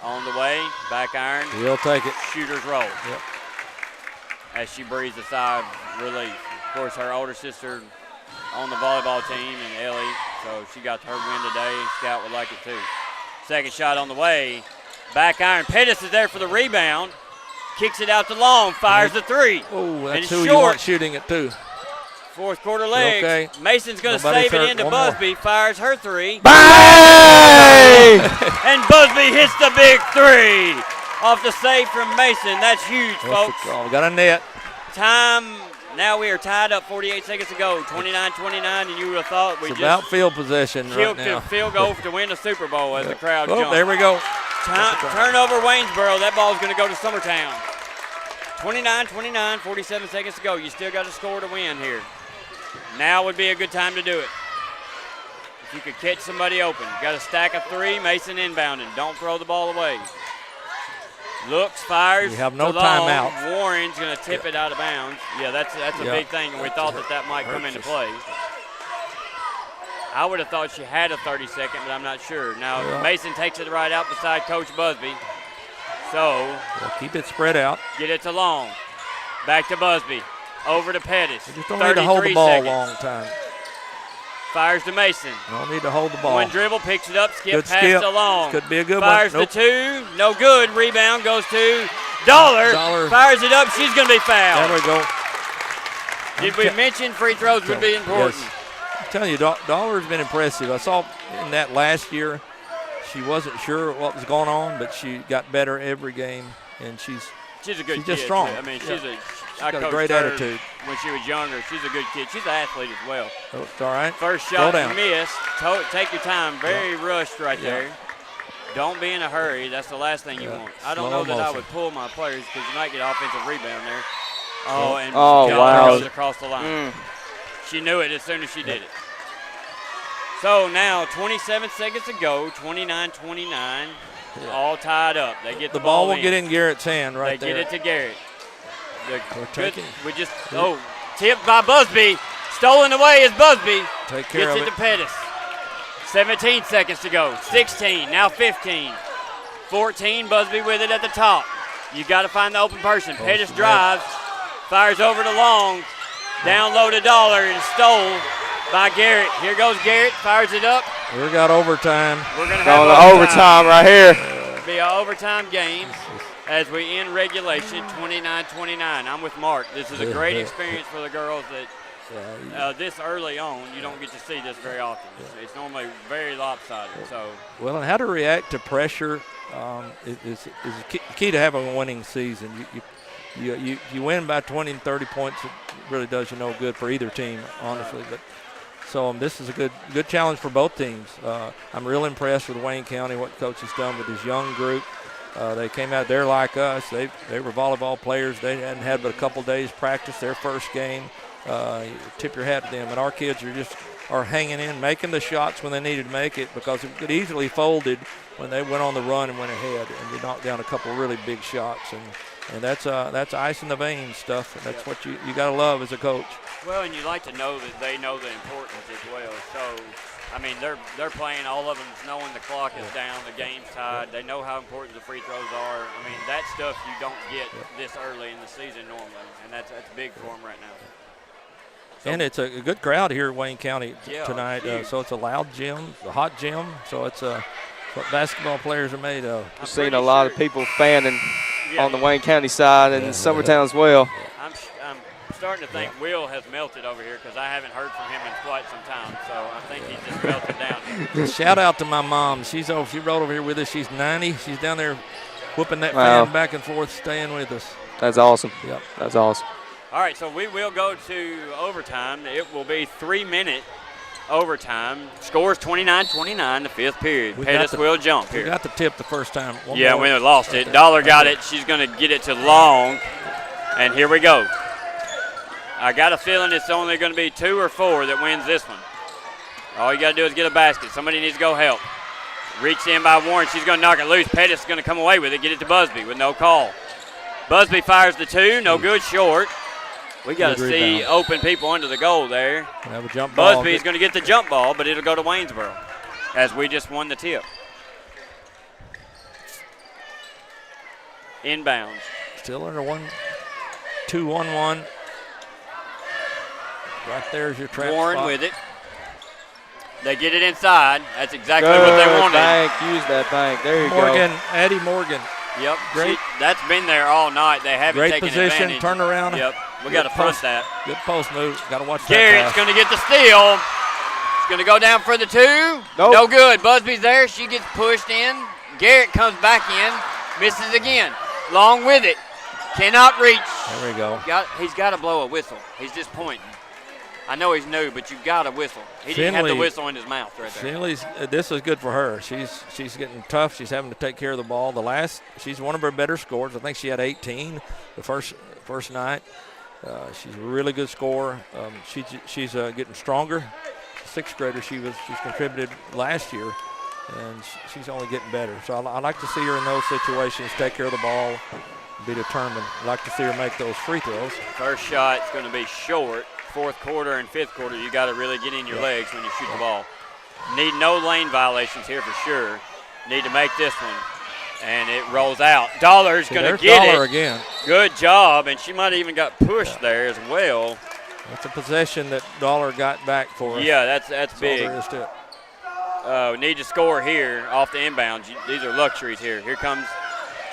On the way, back iron. He'll take it. Shooter's roll. Yep. As she breathes a sigh of relief. Of course, her older sister on the volleyball team, and Ellie, so she got her win today, and Scout would like it too. Second shot on the way. Back iron. Pettis is there for the rebound. Kicks it out to Long. Fires the three. Oh, that's and who short. you want shooting it too. Fourth quarter legs. Okay. Mason's going to save it into Busby. Fires her three. Bang! And Busby hits the big three off the save from Mason. That's huge, folks. We got a net. Time. Now we are tied up 48 seconds to go. 29-29, and you would have thought we It's just about field possession right now. field goal to win the Super Bowl as the crowd jumps. There we go. Turnover Waynesboro. That ball's going to go to Summertown. 29-29, 47 seconds to go. You still got to score to win here. Now would be a good time to do it. If you could catch somebody open. You got a stack of three. Mason inbounding. Don't throw the ball away. Looks, fires. You have no long. timeout. Warren's going to tip it out of bounds. Yeah, that's a big thing, and we thought that might come into play. I would have thought she had a 30-second, but I'm not sure. Now, Mason takes it right out beside Coach Busby. So, keep it spread out. Get it to Long. Back to Busby. Over to Pettis. You just don't need to hold the ball a long time. Fires to Mason. Don't need to hold the ball. One dribble, picks it up, Good pass skip. to Long. Could be a good Fires one. the two. No good. Rebound goes to Dollar. Fires it up. She's going to be fouled. There we go. Did we mention free throws would be important? Yes. I'm telling you, Dollar's been impressive. I saw in that last year, she wasn't sure what was going on, but she got better every game, and she's a good kid. just strong. I mean, She's got a great attitude. When she was younger, she's a good kid. She's an athlete as well. Oh, it's all right. First Go shot down. missed. Take your time. Very rushed right there. Don't be in a hurry. That's the last thing you want. I don't know that I would pull my players because you might get offensive rebound there. Oh, and wow. goes across the line. She knew it as soon as she did it. So now 27 seconds to go, 29-29, all tied up. They get the ball ball will get in Garrett's hand right there. They get it to Garrett. Taking. Tipped by Busby. Stolen away is Busby. Take care Gets of it to Pettis. 17 seconds to go. 16, now 15. 14, Busby with it at the top. You got to find the open person. Pettis drives, fires over to Long. Down low to Dollar and stole by Garrett. Here goes Garrett, fires it up. We got overtime. We're going to have overtime right here. It'll be an overtime game as we end regulation 29-29. I'm with Mark. This is a great experience for the girls that this early on, you don't get to see this very often. It's normally very lopsided. So, well, and how to react to pressure is key to having a winning season. You win by 20 and 30 points, it really does you no good for either team, honestly. But so this is a good challenge for both teams. I'm real impressed with Wayne County, what Coach has done with his young group. They came out there like us. They were volleyball players. They hadn't had but a couple days practice, their first game. You tip your hat to them. And our kids are hanging in, making the shots when they needed to make it, because it could easily folded when they went on the run and went ahead, and they knocked down a couple really big shots. And that's ice in the veins stuff. And that's what you got to love as a coach. Well, and you like to know that they know the importance as well. So, I mean, they're playing, all of them knowing the clock is down, the game's tied. They know how important the free throws are. I mean, that stuff you don't get this early in the season normally, and that's big for them right now. So, and it's a good crowd here at Wayne County tonight. So it's a loud gym, a hot gym. So it's what basketball players are made of. I've seen a lot of people fanning on the Wayne County side and Summertown as well. I'm starting to think Will has melted over here because I haven't heard from him in quite some time. So I think he's just melted down. Shout out to my mom. She rode over here with us. She's 90. She's down there whooping that fan back and forth, staying with us. That's awesome. Yep. That's awesome. All right, so we will go to overtime. It will be 3-minute overtime. Scores 29-29, the fifth period. Pettis will jump here. We got the tip the first time. We lost it. Dollar got it. She's going to get it to Long. And here we go. I got a feeling it's only going to be 2 or 4 that wins this one. All you got to do is get a basket. Somebody needs to go help. Reached in by Warren. She's going to knock it loose. Pettis is going to come away with it, get it to Busby with no call. Busby fires the 2. No good, short. We got to see open people under the goal there. Have a jump ball. Busby's going to get the jump ball, but it'll go to Waynesboro as we just won the tip. Inbounds. Still under 2-1-1. Right there's your trap Warren spot. with it. They get it inside. That's exactly Good what they wanted. bank. Use that bank. There you Morgan, go. Addie Morgan. Yep. Great. That's been there all night. They haven't Great taken position, advantage. turn around. Yep. We got to front that. Good post move. Got to watch Garrett's that. going to get the steal. It's going to go down for the 2. Nope. No good. Busby's there. She gets pushed in. Garrett comes back in. Misses again. Long with it. Cannot reach. There we go. He's got to blow a whistle. He's just pointing. I know he's new, but you've got to whistle. He didn't have the whistle in his mouth right there. Finley's, this is good for her. She's getting tough. She's having to take care of the ball. She's one of her better scorers. I think she had 18 the first night. She's a really good scorer. She's getting stronger. Sixth grader, she's contributed last year, and she's only getting better. So I like to see her in those situations, take care of the ball, be determined. I like to see her make those free throws. First shot's going to be short. Fourth quarter and fifth quarter, you got to really get in your legs when you shoot the ball. Need no lane violations here for sure. Need to make this one. And it rolls out. Dollar's going to get Dollar it. Again. Good job, and she might have even got pushed there as well. That's a possession that Dollar got back for us. Yeah, that's big. All there is to it. Need to score here off the inbounds. These are luxuries here. Here comes,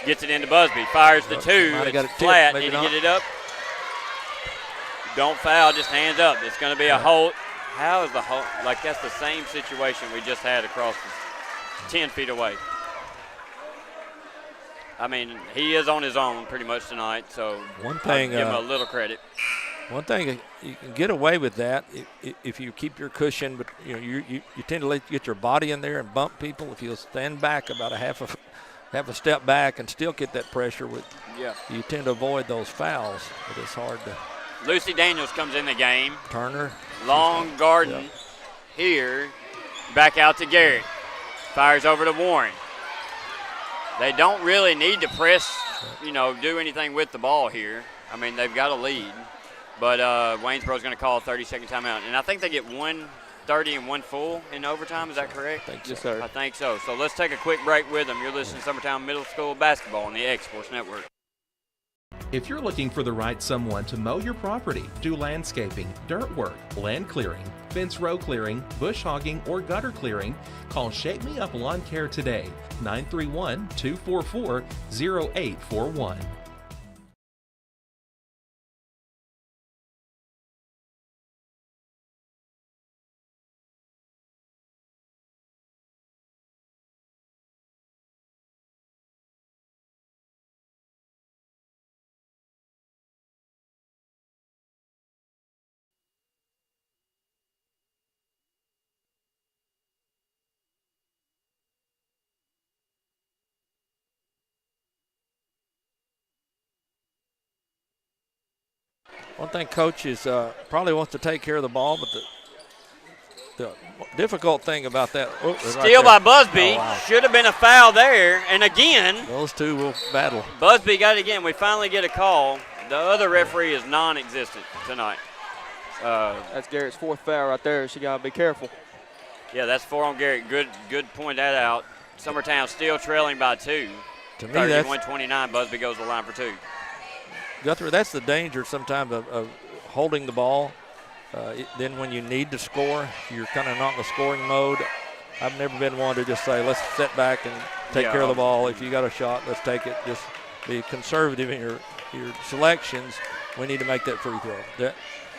gets it into Busby. Fires the 2. It's flat. Need to get it up. Don't foul, just hands up. It's going to be a hold. How is the hold? Like, that's the same situation we just had across 10 feet away. I mean, he is on his own pretty much tonight, so one thing, I'll give him a little credit. One thing, you can get away with that if you keep your cushion, but you tend to get your body in there and bump people. If you'll stand back about a half a step back and still get that pressure, you tend to avoid those fouls, but it's hard to. Lucy Daniels comes in the game. Turner. Long Garden here. Back out to Garrett. Fires over to Warren. They don't really need to press, do anything with the ball here. I mean, they've got a lead. But Waynesboro's going to call a 30-second timeout. And I think they get 1:30 and 1 full in overtime. Is that correct? Yes, sir. I think so. So let's take a quick break with them. You're listening to Summertown Middle School Basketball on the X-Sports Network. If you're looking for the right someone to mow your property, do landscaping, dirt work, land clearing, fence row clearing, bush hogging, or gutter clearing, call Shake Me Up Lawn Care today, 931-244-0841. One thing Coach is probably wants to take care of the ball, but the difficult thing about that. Steal by Busby. Should have been a foul there. And again. Those two will battle. Busby got it again. We finally get a call. The other referee is non-existent tonight. That's Garrett's 4th foul right there. She got to be careful. Yeah, that's 4 on Garrett. Good point that out. Summertown still trailing by 2. To me, 31-29. Busby goes to the line for 2. Guthrie, that's the danger sometimes of holding the ball. Then when you need to score, you're kind of not in the scoring mode. I've never been one to just say, let's sit back and take care of the ball. If you got a shot, let's take it. Just be conservative in your selections. We need to make that free throw.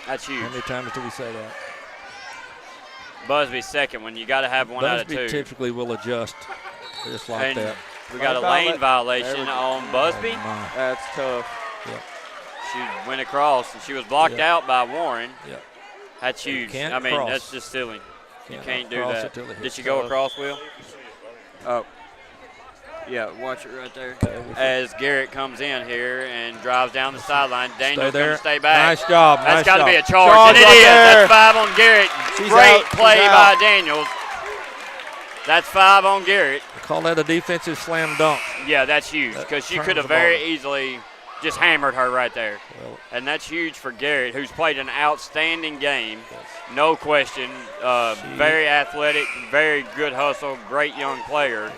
That's huge. How many times do we say that? Busby's second one. You got to have one out of 2. Busby typically will adjust just like and that. We got a lane violation on Busby. That's tough. Yep. She went across, and she was blocked out by Warren. Yep. That's huge. I mean, that's just silly. You can't do that. Did she go across, Will? Oh. Yeah, watch it right there. As Garrett comes in here and drives down the sideline, Daniel's going to stay back. Nice job. That's got to be a charge. Charge And it right is. there. That's 5 on Garrett. Great play by Daniels. That's 5 on Garrett. I call that a defensive slam dunk. Yeah, that's huge because she could have very easily just hammered her right there. Well, and that's huge for Garrett, who's played an outstanding game. No question. Very athletic, very good hustle, great young player.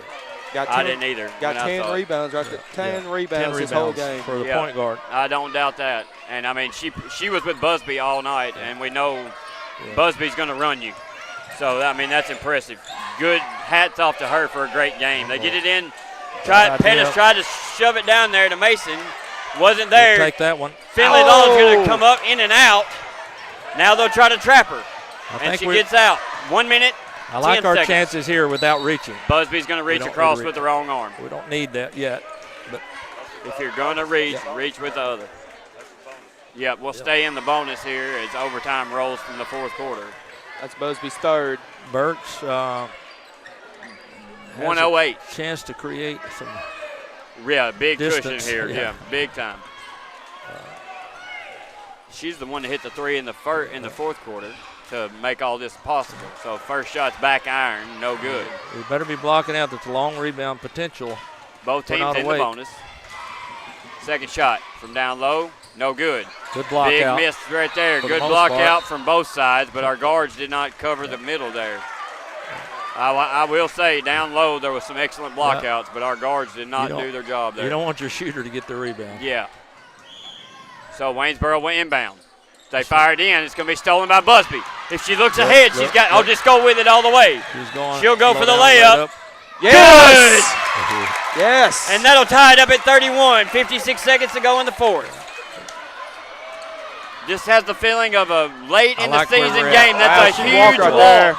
I didn't either. Got 10 rebounds right there. 10 rebounds this whole game. For the point guard. I don't doubt that. And, I mean, she was with Busby all night, and we know Busby's going to run you. So, I mean, that's impressive. Good hats off to her for a great game. They get it in. Pettis tried to shove it down there to Mason. Wasn't there. Take that one. Finley Long's going to come up in and out. Now they'll try to trap her. And she gets out. 1 minute, I like 10 our seconds. chances here without reaching. Busby's going to reach across with the wrong arm. We don't need that yet. But if you're going to reach, reach with the other. Yep, we'll stay in the bonus here as overtime rolls from the fourth quarter. That's Busby's third. Burks 108. Chance to create some big distance cushion here. Yeah, big time. She's the one that hit the 3 in the fourth quarter to make all this possible. So first shot's back iron, no good. We better be blocking out the long rebound potential. Both teams in the bonus. Second shot from down low, no good. Good block Big out. miss right there. For the Good most block part. out from both sides, but our guards did not cover the middle there. I will say down low there was some excellent blockouts, but our guards did not do their job there. You don't want your shooter to get the rebound. Yeah. So Waynesboro went inbound. They fired in. It's going to be stolen by Busby. If she looks ahead, she's got. I'll just go with it all the way. She'll go for the layup. Yes. Good. Yes. And that'll tie it up at 31. 56 seconds to go in the fourth. This has the feeling of a late in the season game. That's a huge walk.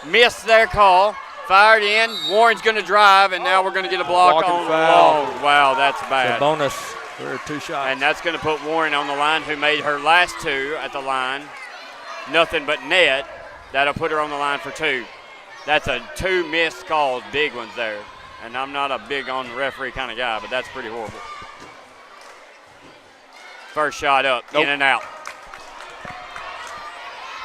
Missed their call. Fired in. Warren's going to drive, and now we're going to get a block on Long. Wow, that's bad. So bonus for 2 shots. And that's going to put Warren on the line, who made her last 2 at the line. Nothing but net. That'll put her on the line for 2. That's 2 missed calls, big ones there. And I'm not a big on the referee kind of guy, but that's pretty horrible. First shot up, in and out.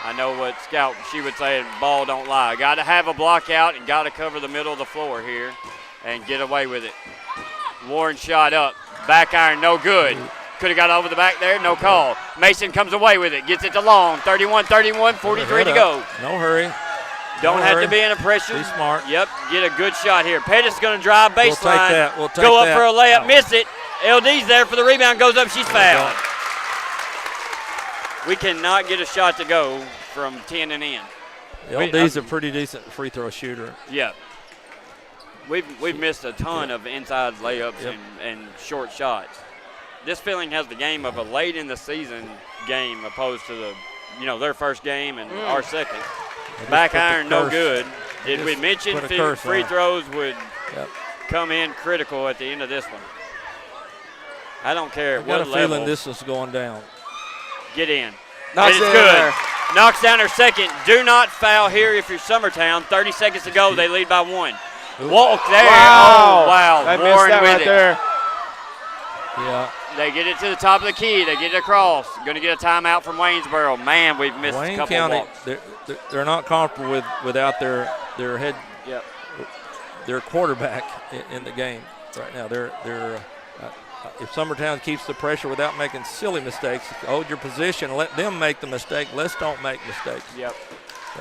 I know what Scout, she would say, ball don't lie. Got to have a block out and got to cover the middle of the floor here and get away with it. Warren shot up. Back iron, no good. Could have got over the back there, no call. Mason comes away with it, gets it to Long. 31-31, 43 to go. No hurry. Don't have to be in a pressure. Be smart. Yep, get a good shot here. Pettis is going to drive baseline. We'll take that. We'll take go up that. for a layup, miss it. LD's there for the rebound, goes up, she's fouled. We cannot get a shot to go from 10 and in. LD's a pretty decent free throw shooter. Yeah. We've missed a ton of inside layups and short shots. This feeling has the game of a late in the season game opposed to their first game and our second. Back iron, no good. Did we mention free throws would come in critical at the end of this one? I don't care I've what got a level. feeling this is going down. Get in. Knocks it is it good. there. Knocks down her second. Do not foul here if you're Summertown. 30 seconds to go. They lead by 1. Walk there. Wow. Oh, wow. They missed Warren that with right it. there. Yeah. They get it to the top of the key. They get it across. Going to get a timeout from Waynesboro. Man, we've missed a Wayne couple County, walks. they're not comfortable without their head, their quarterback in the game right now. If Summertown keeps the pressure without making silly mistakes, hold your position, let them make the mistake. Let's don't make mistakes. Yep.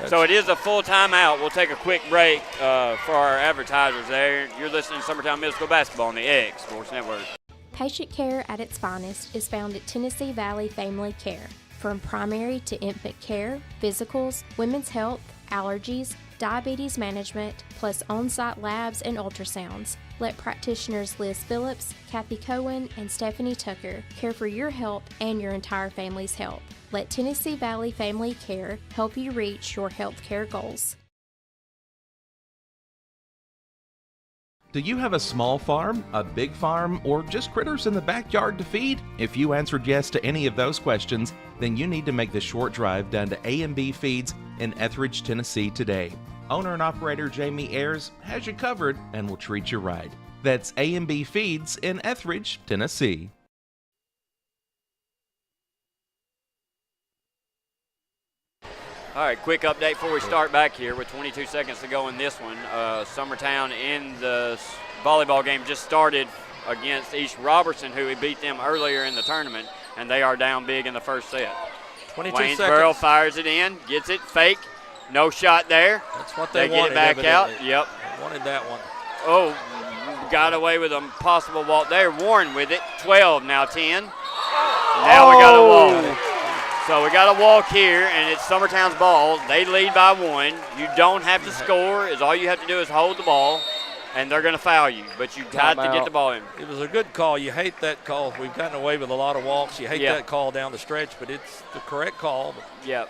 So it is a full timeout. We'll take a quick break for our advertisers there. You're listening to Summertown Middle School Basketball on the X Sports Network. Patient care at its finest is found at Tennessee Valley Family Care. From primary to infant care, physicals, women's health, allergies, diabetes management, plus on-site labs and ultrasounds. Let practitioners Liz Phillips, Kathy Cohen, and Stephanie Tucker care for your health and your entire family's health. Let Tennessee Valley Family Care help you reach your health care goals. Do you have a small farm, a big farm, or just critters in the backyard to feed? If you answered yes to any of those questions, then you need to make the short drive down to A&B Feeds in Etheridge, Tennessee today. Owner and operator Jamie Ayers has you covered and will treat you right. That's A&B Feeds in Etheridge, Tennessee. All right, quick update before we start back here with 22 seconds to go in this one. Summertown in the volleyball game just started against East Robertson, who we beat them earlier in the tournament, and they are down big in the first set. 22 Waynesboro seconds. fires it in, gets it, fake, no shot there. That's what they get wanted, it back out. evidently. Yep. They wanted that one. Oh, got away with a possible walk there. Warren with it, 12, now 10. Now we got a walk. So we got a walk here, and it's Summertown's ball. They lead by 1. You don't have to score. All you have to do is hold the ball, and they're going to foul you. But you got to get the ball in. It was a good call. You hate that call. We've gotten away with a lot of walks. You hate that call down the stretch, but it's the correct call. Yep.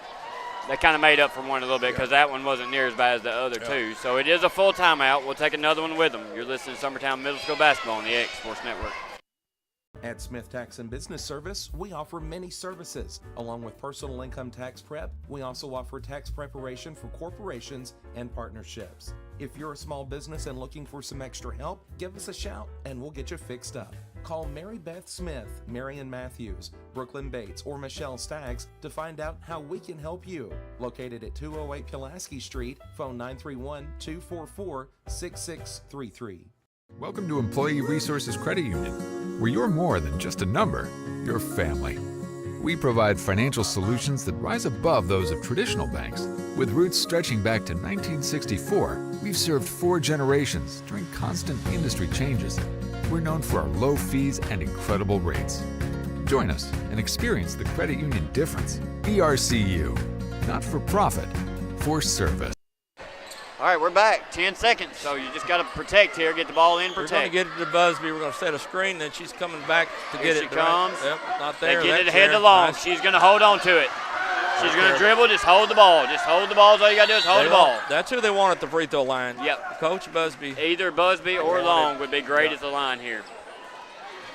They kind of made up for one a little bit because that one wasn't near as bad as the other two. So it is a full timeout. We'll take another one with them. You're listening to Summertown Middle School Basketball on the X Sports Network. At Smith Tax and Business Service, we offer many services. Along with personal income tax prep, we also offer tax preparation for corporations and partnerships. If you're a small business and looking for some extra help, give us a shout and we'll get you fixed up. Call Mary Beth Smith, Marion Matthews, Brooklyn Bates, or Michelle Staggs to find out how we can help you. Located at 208 Pulaski Street, phone 931-244-6633. Welcome to Employee Resources Credit Union, where you're more than just a number, you're family. We provide financial solutions that rise above those of traditional banks. With roots stretching back to 1964, we've served 4 generations during constant industry changes. We're known for our low fees and incredible rates. Join us and experience the credit union difference. ERCU, not for profit, for service. All right, we're back. 10 seconds, so you just got to protect here, get the ball in, We're protect. going to get it to Busby. We're going to set a screen, then she's coming back to Here get she it. comes. Yep, not there. They get it That's ahead there. to long. Nice. She's going to hold on to it. She's going to dribble, just hold the ball. Just hold the ball. All you got to do is hold the ball. That's who they want at the free throw line. Yep. Coach Busby. Either Busby or Long would be great at the line here.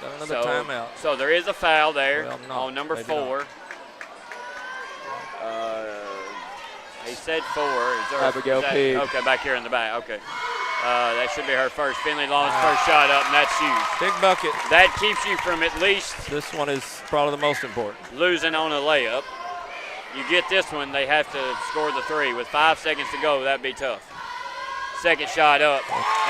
Got another timeout. So there is a foul there on number maybe 4. He said 4. Is there Abigail Pig. Okay, back here in the back. Okay. That should be her first. Finley Long's first shot up, and that's huge. Big bucket. That keeps you from at least This one is probably the most important. losing on a layup. You get this one, they have to score the 3. With 5 seconds to go, that'd be tough. Second shot up,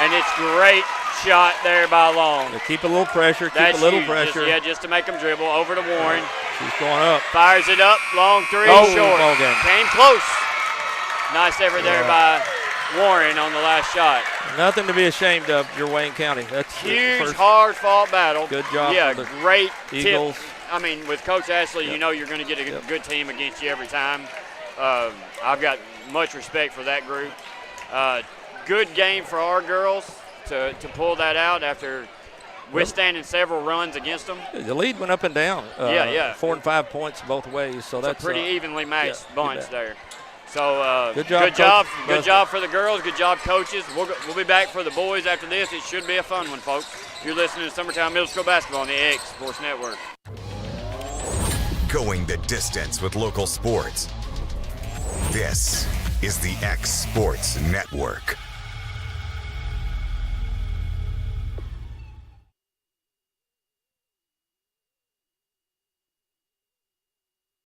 and it's great shot there by Long. Yeah, keep a little pressure. That's keep a little huge. pressure. Just to make them dribble. Over to Warren. She's going up. Fires it up. Long 3, short. Ball game. Came close. Nice effort there by Warren on the last shot. Nothing to be ashamed of, your Wayne County. That's Huge, first. hard-fought battle. Good job. Yeah, for the great Eagles. tip. I mean, with Coach Ashley, you know you're going to get a good team against you every time. I've got much respect for that group. Good game for our girls to pull that out after withstanding several runs against them. The lead went up and down. 4 and 5 points both ways. So that's a pretty evenly matched bunch there. So good job, good job for the girls. Good job, coaches. We'll be back for the boys after this. It should be a fun one, folks. You're listening to Summertown Middle School Basketball on the X Sports Network. Going the distance with local sports. This is the X Sports Network.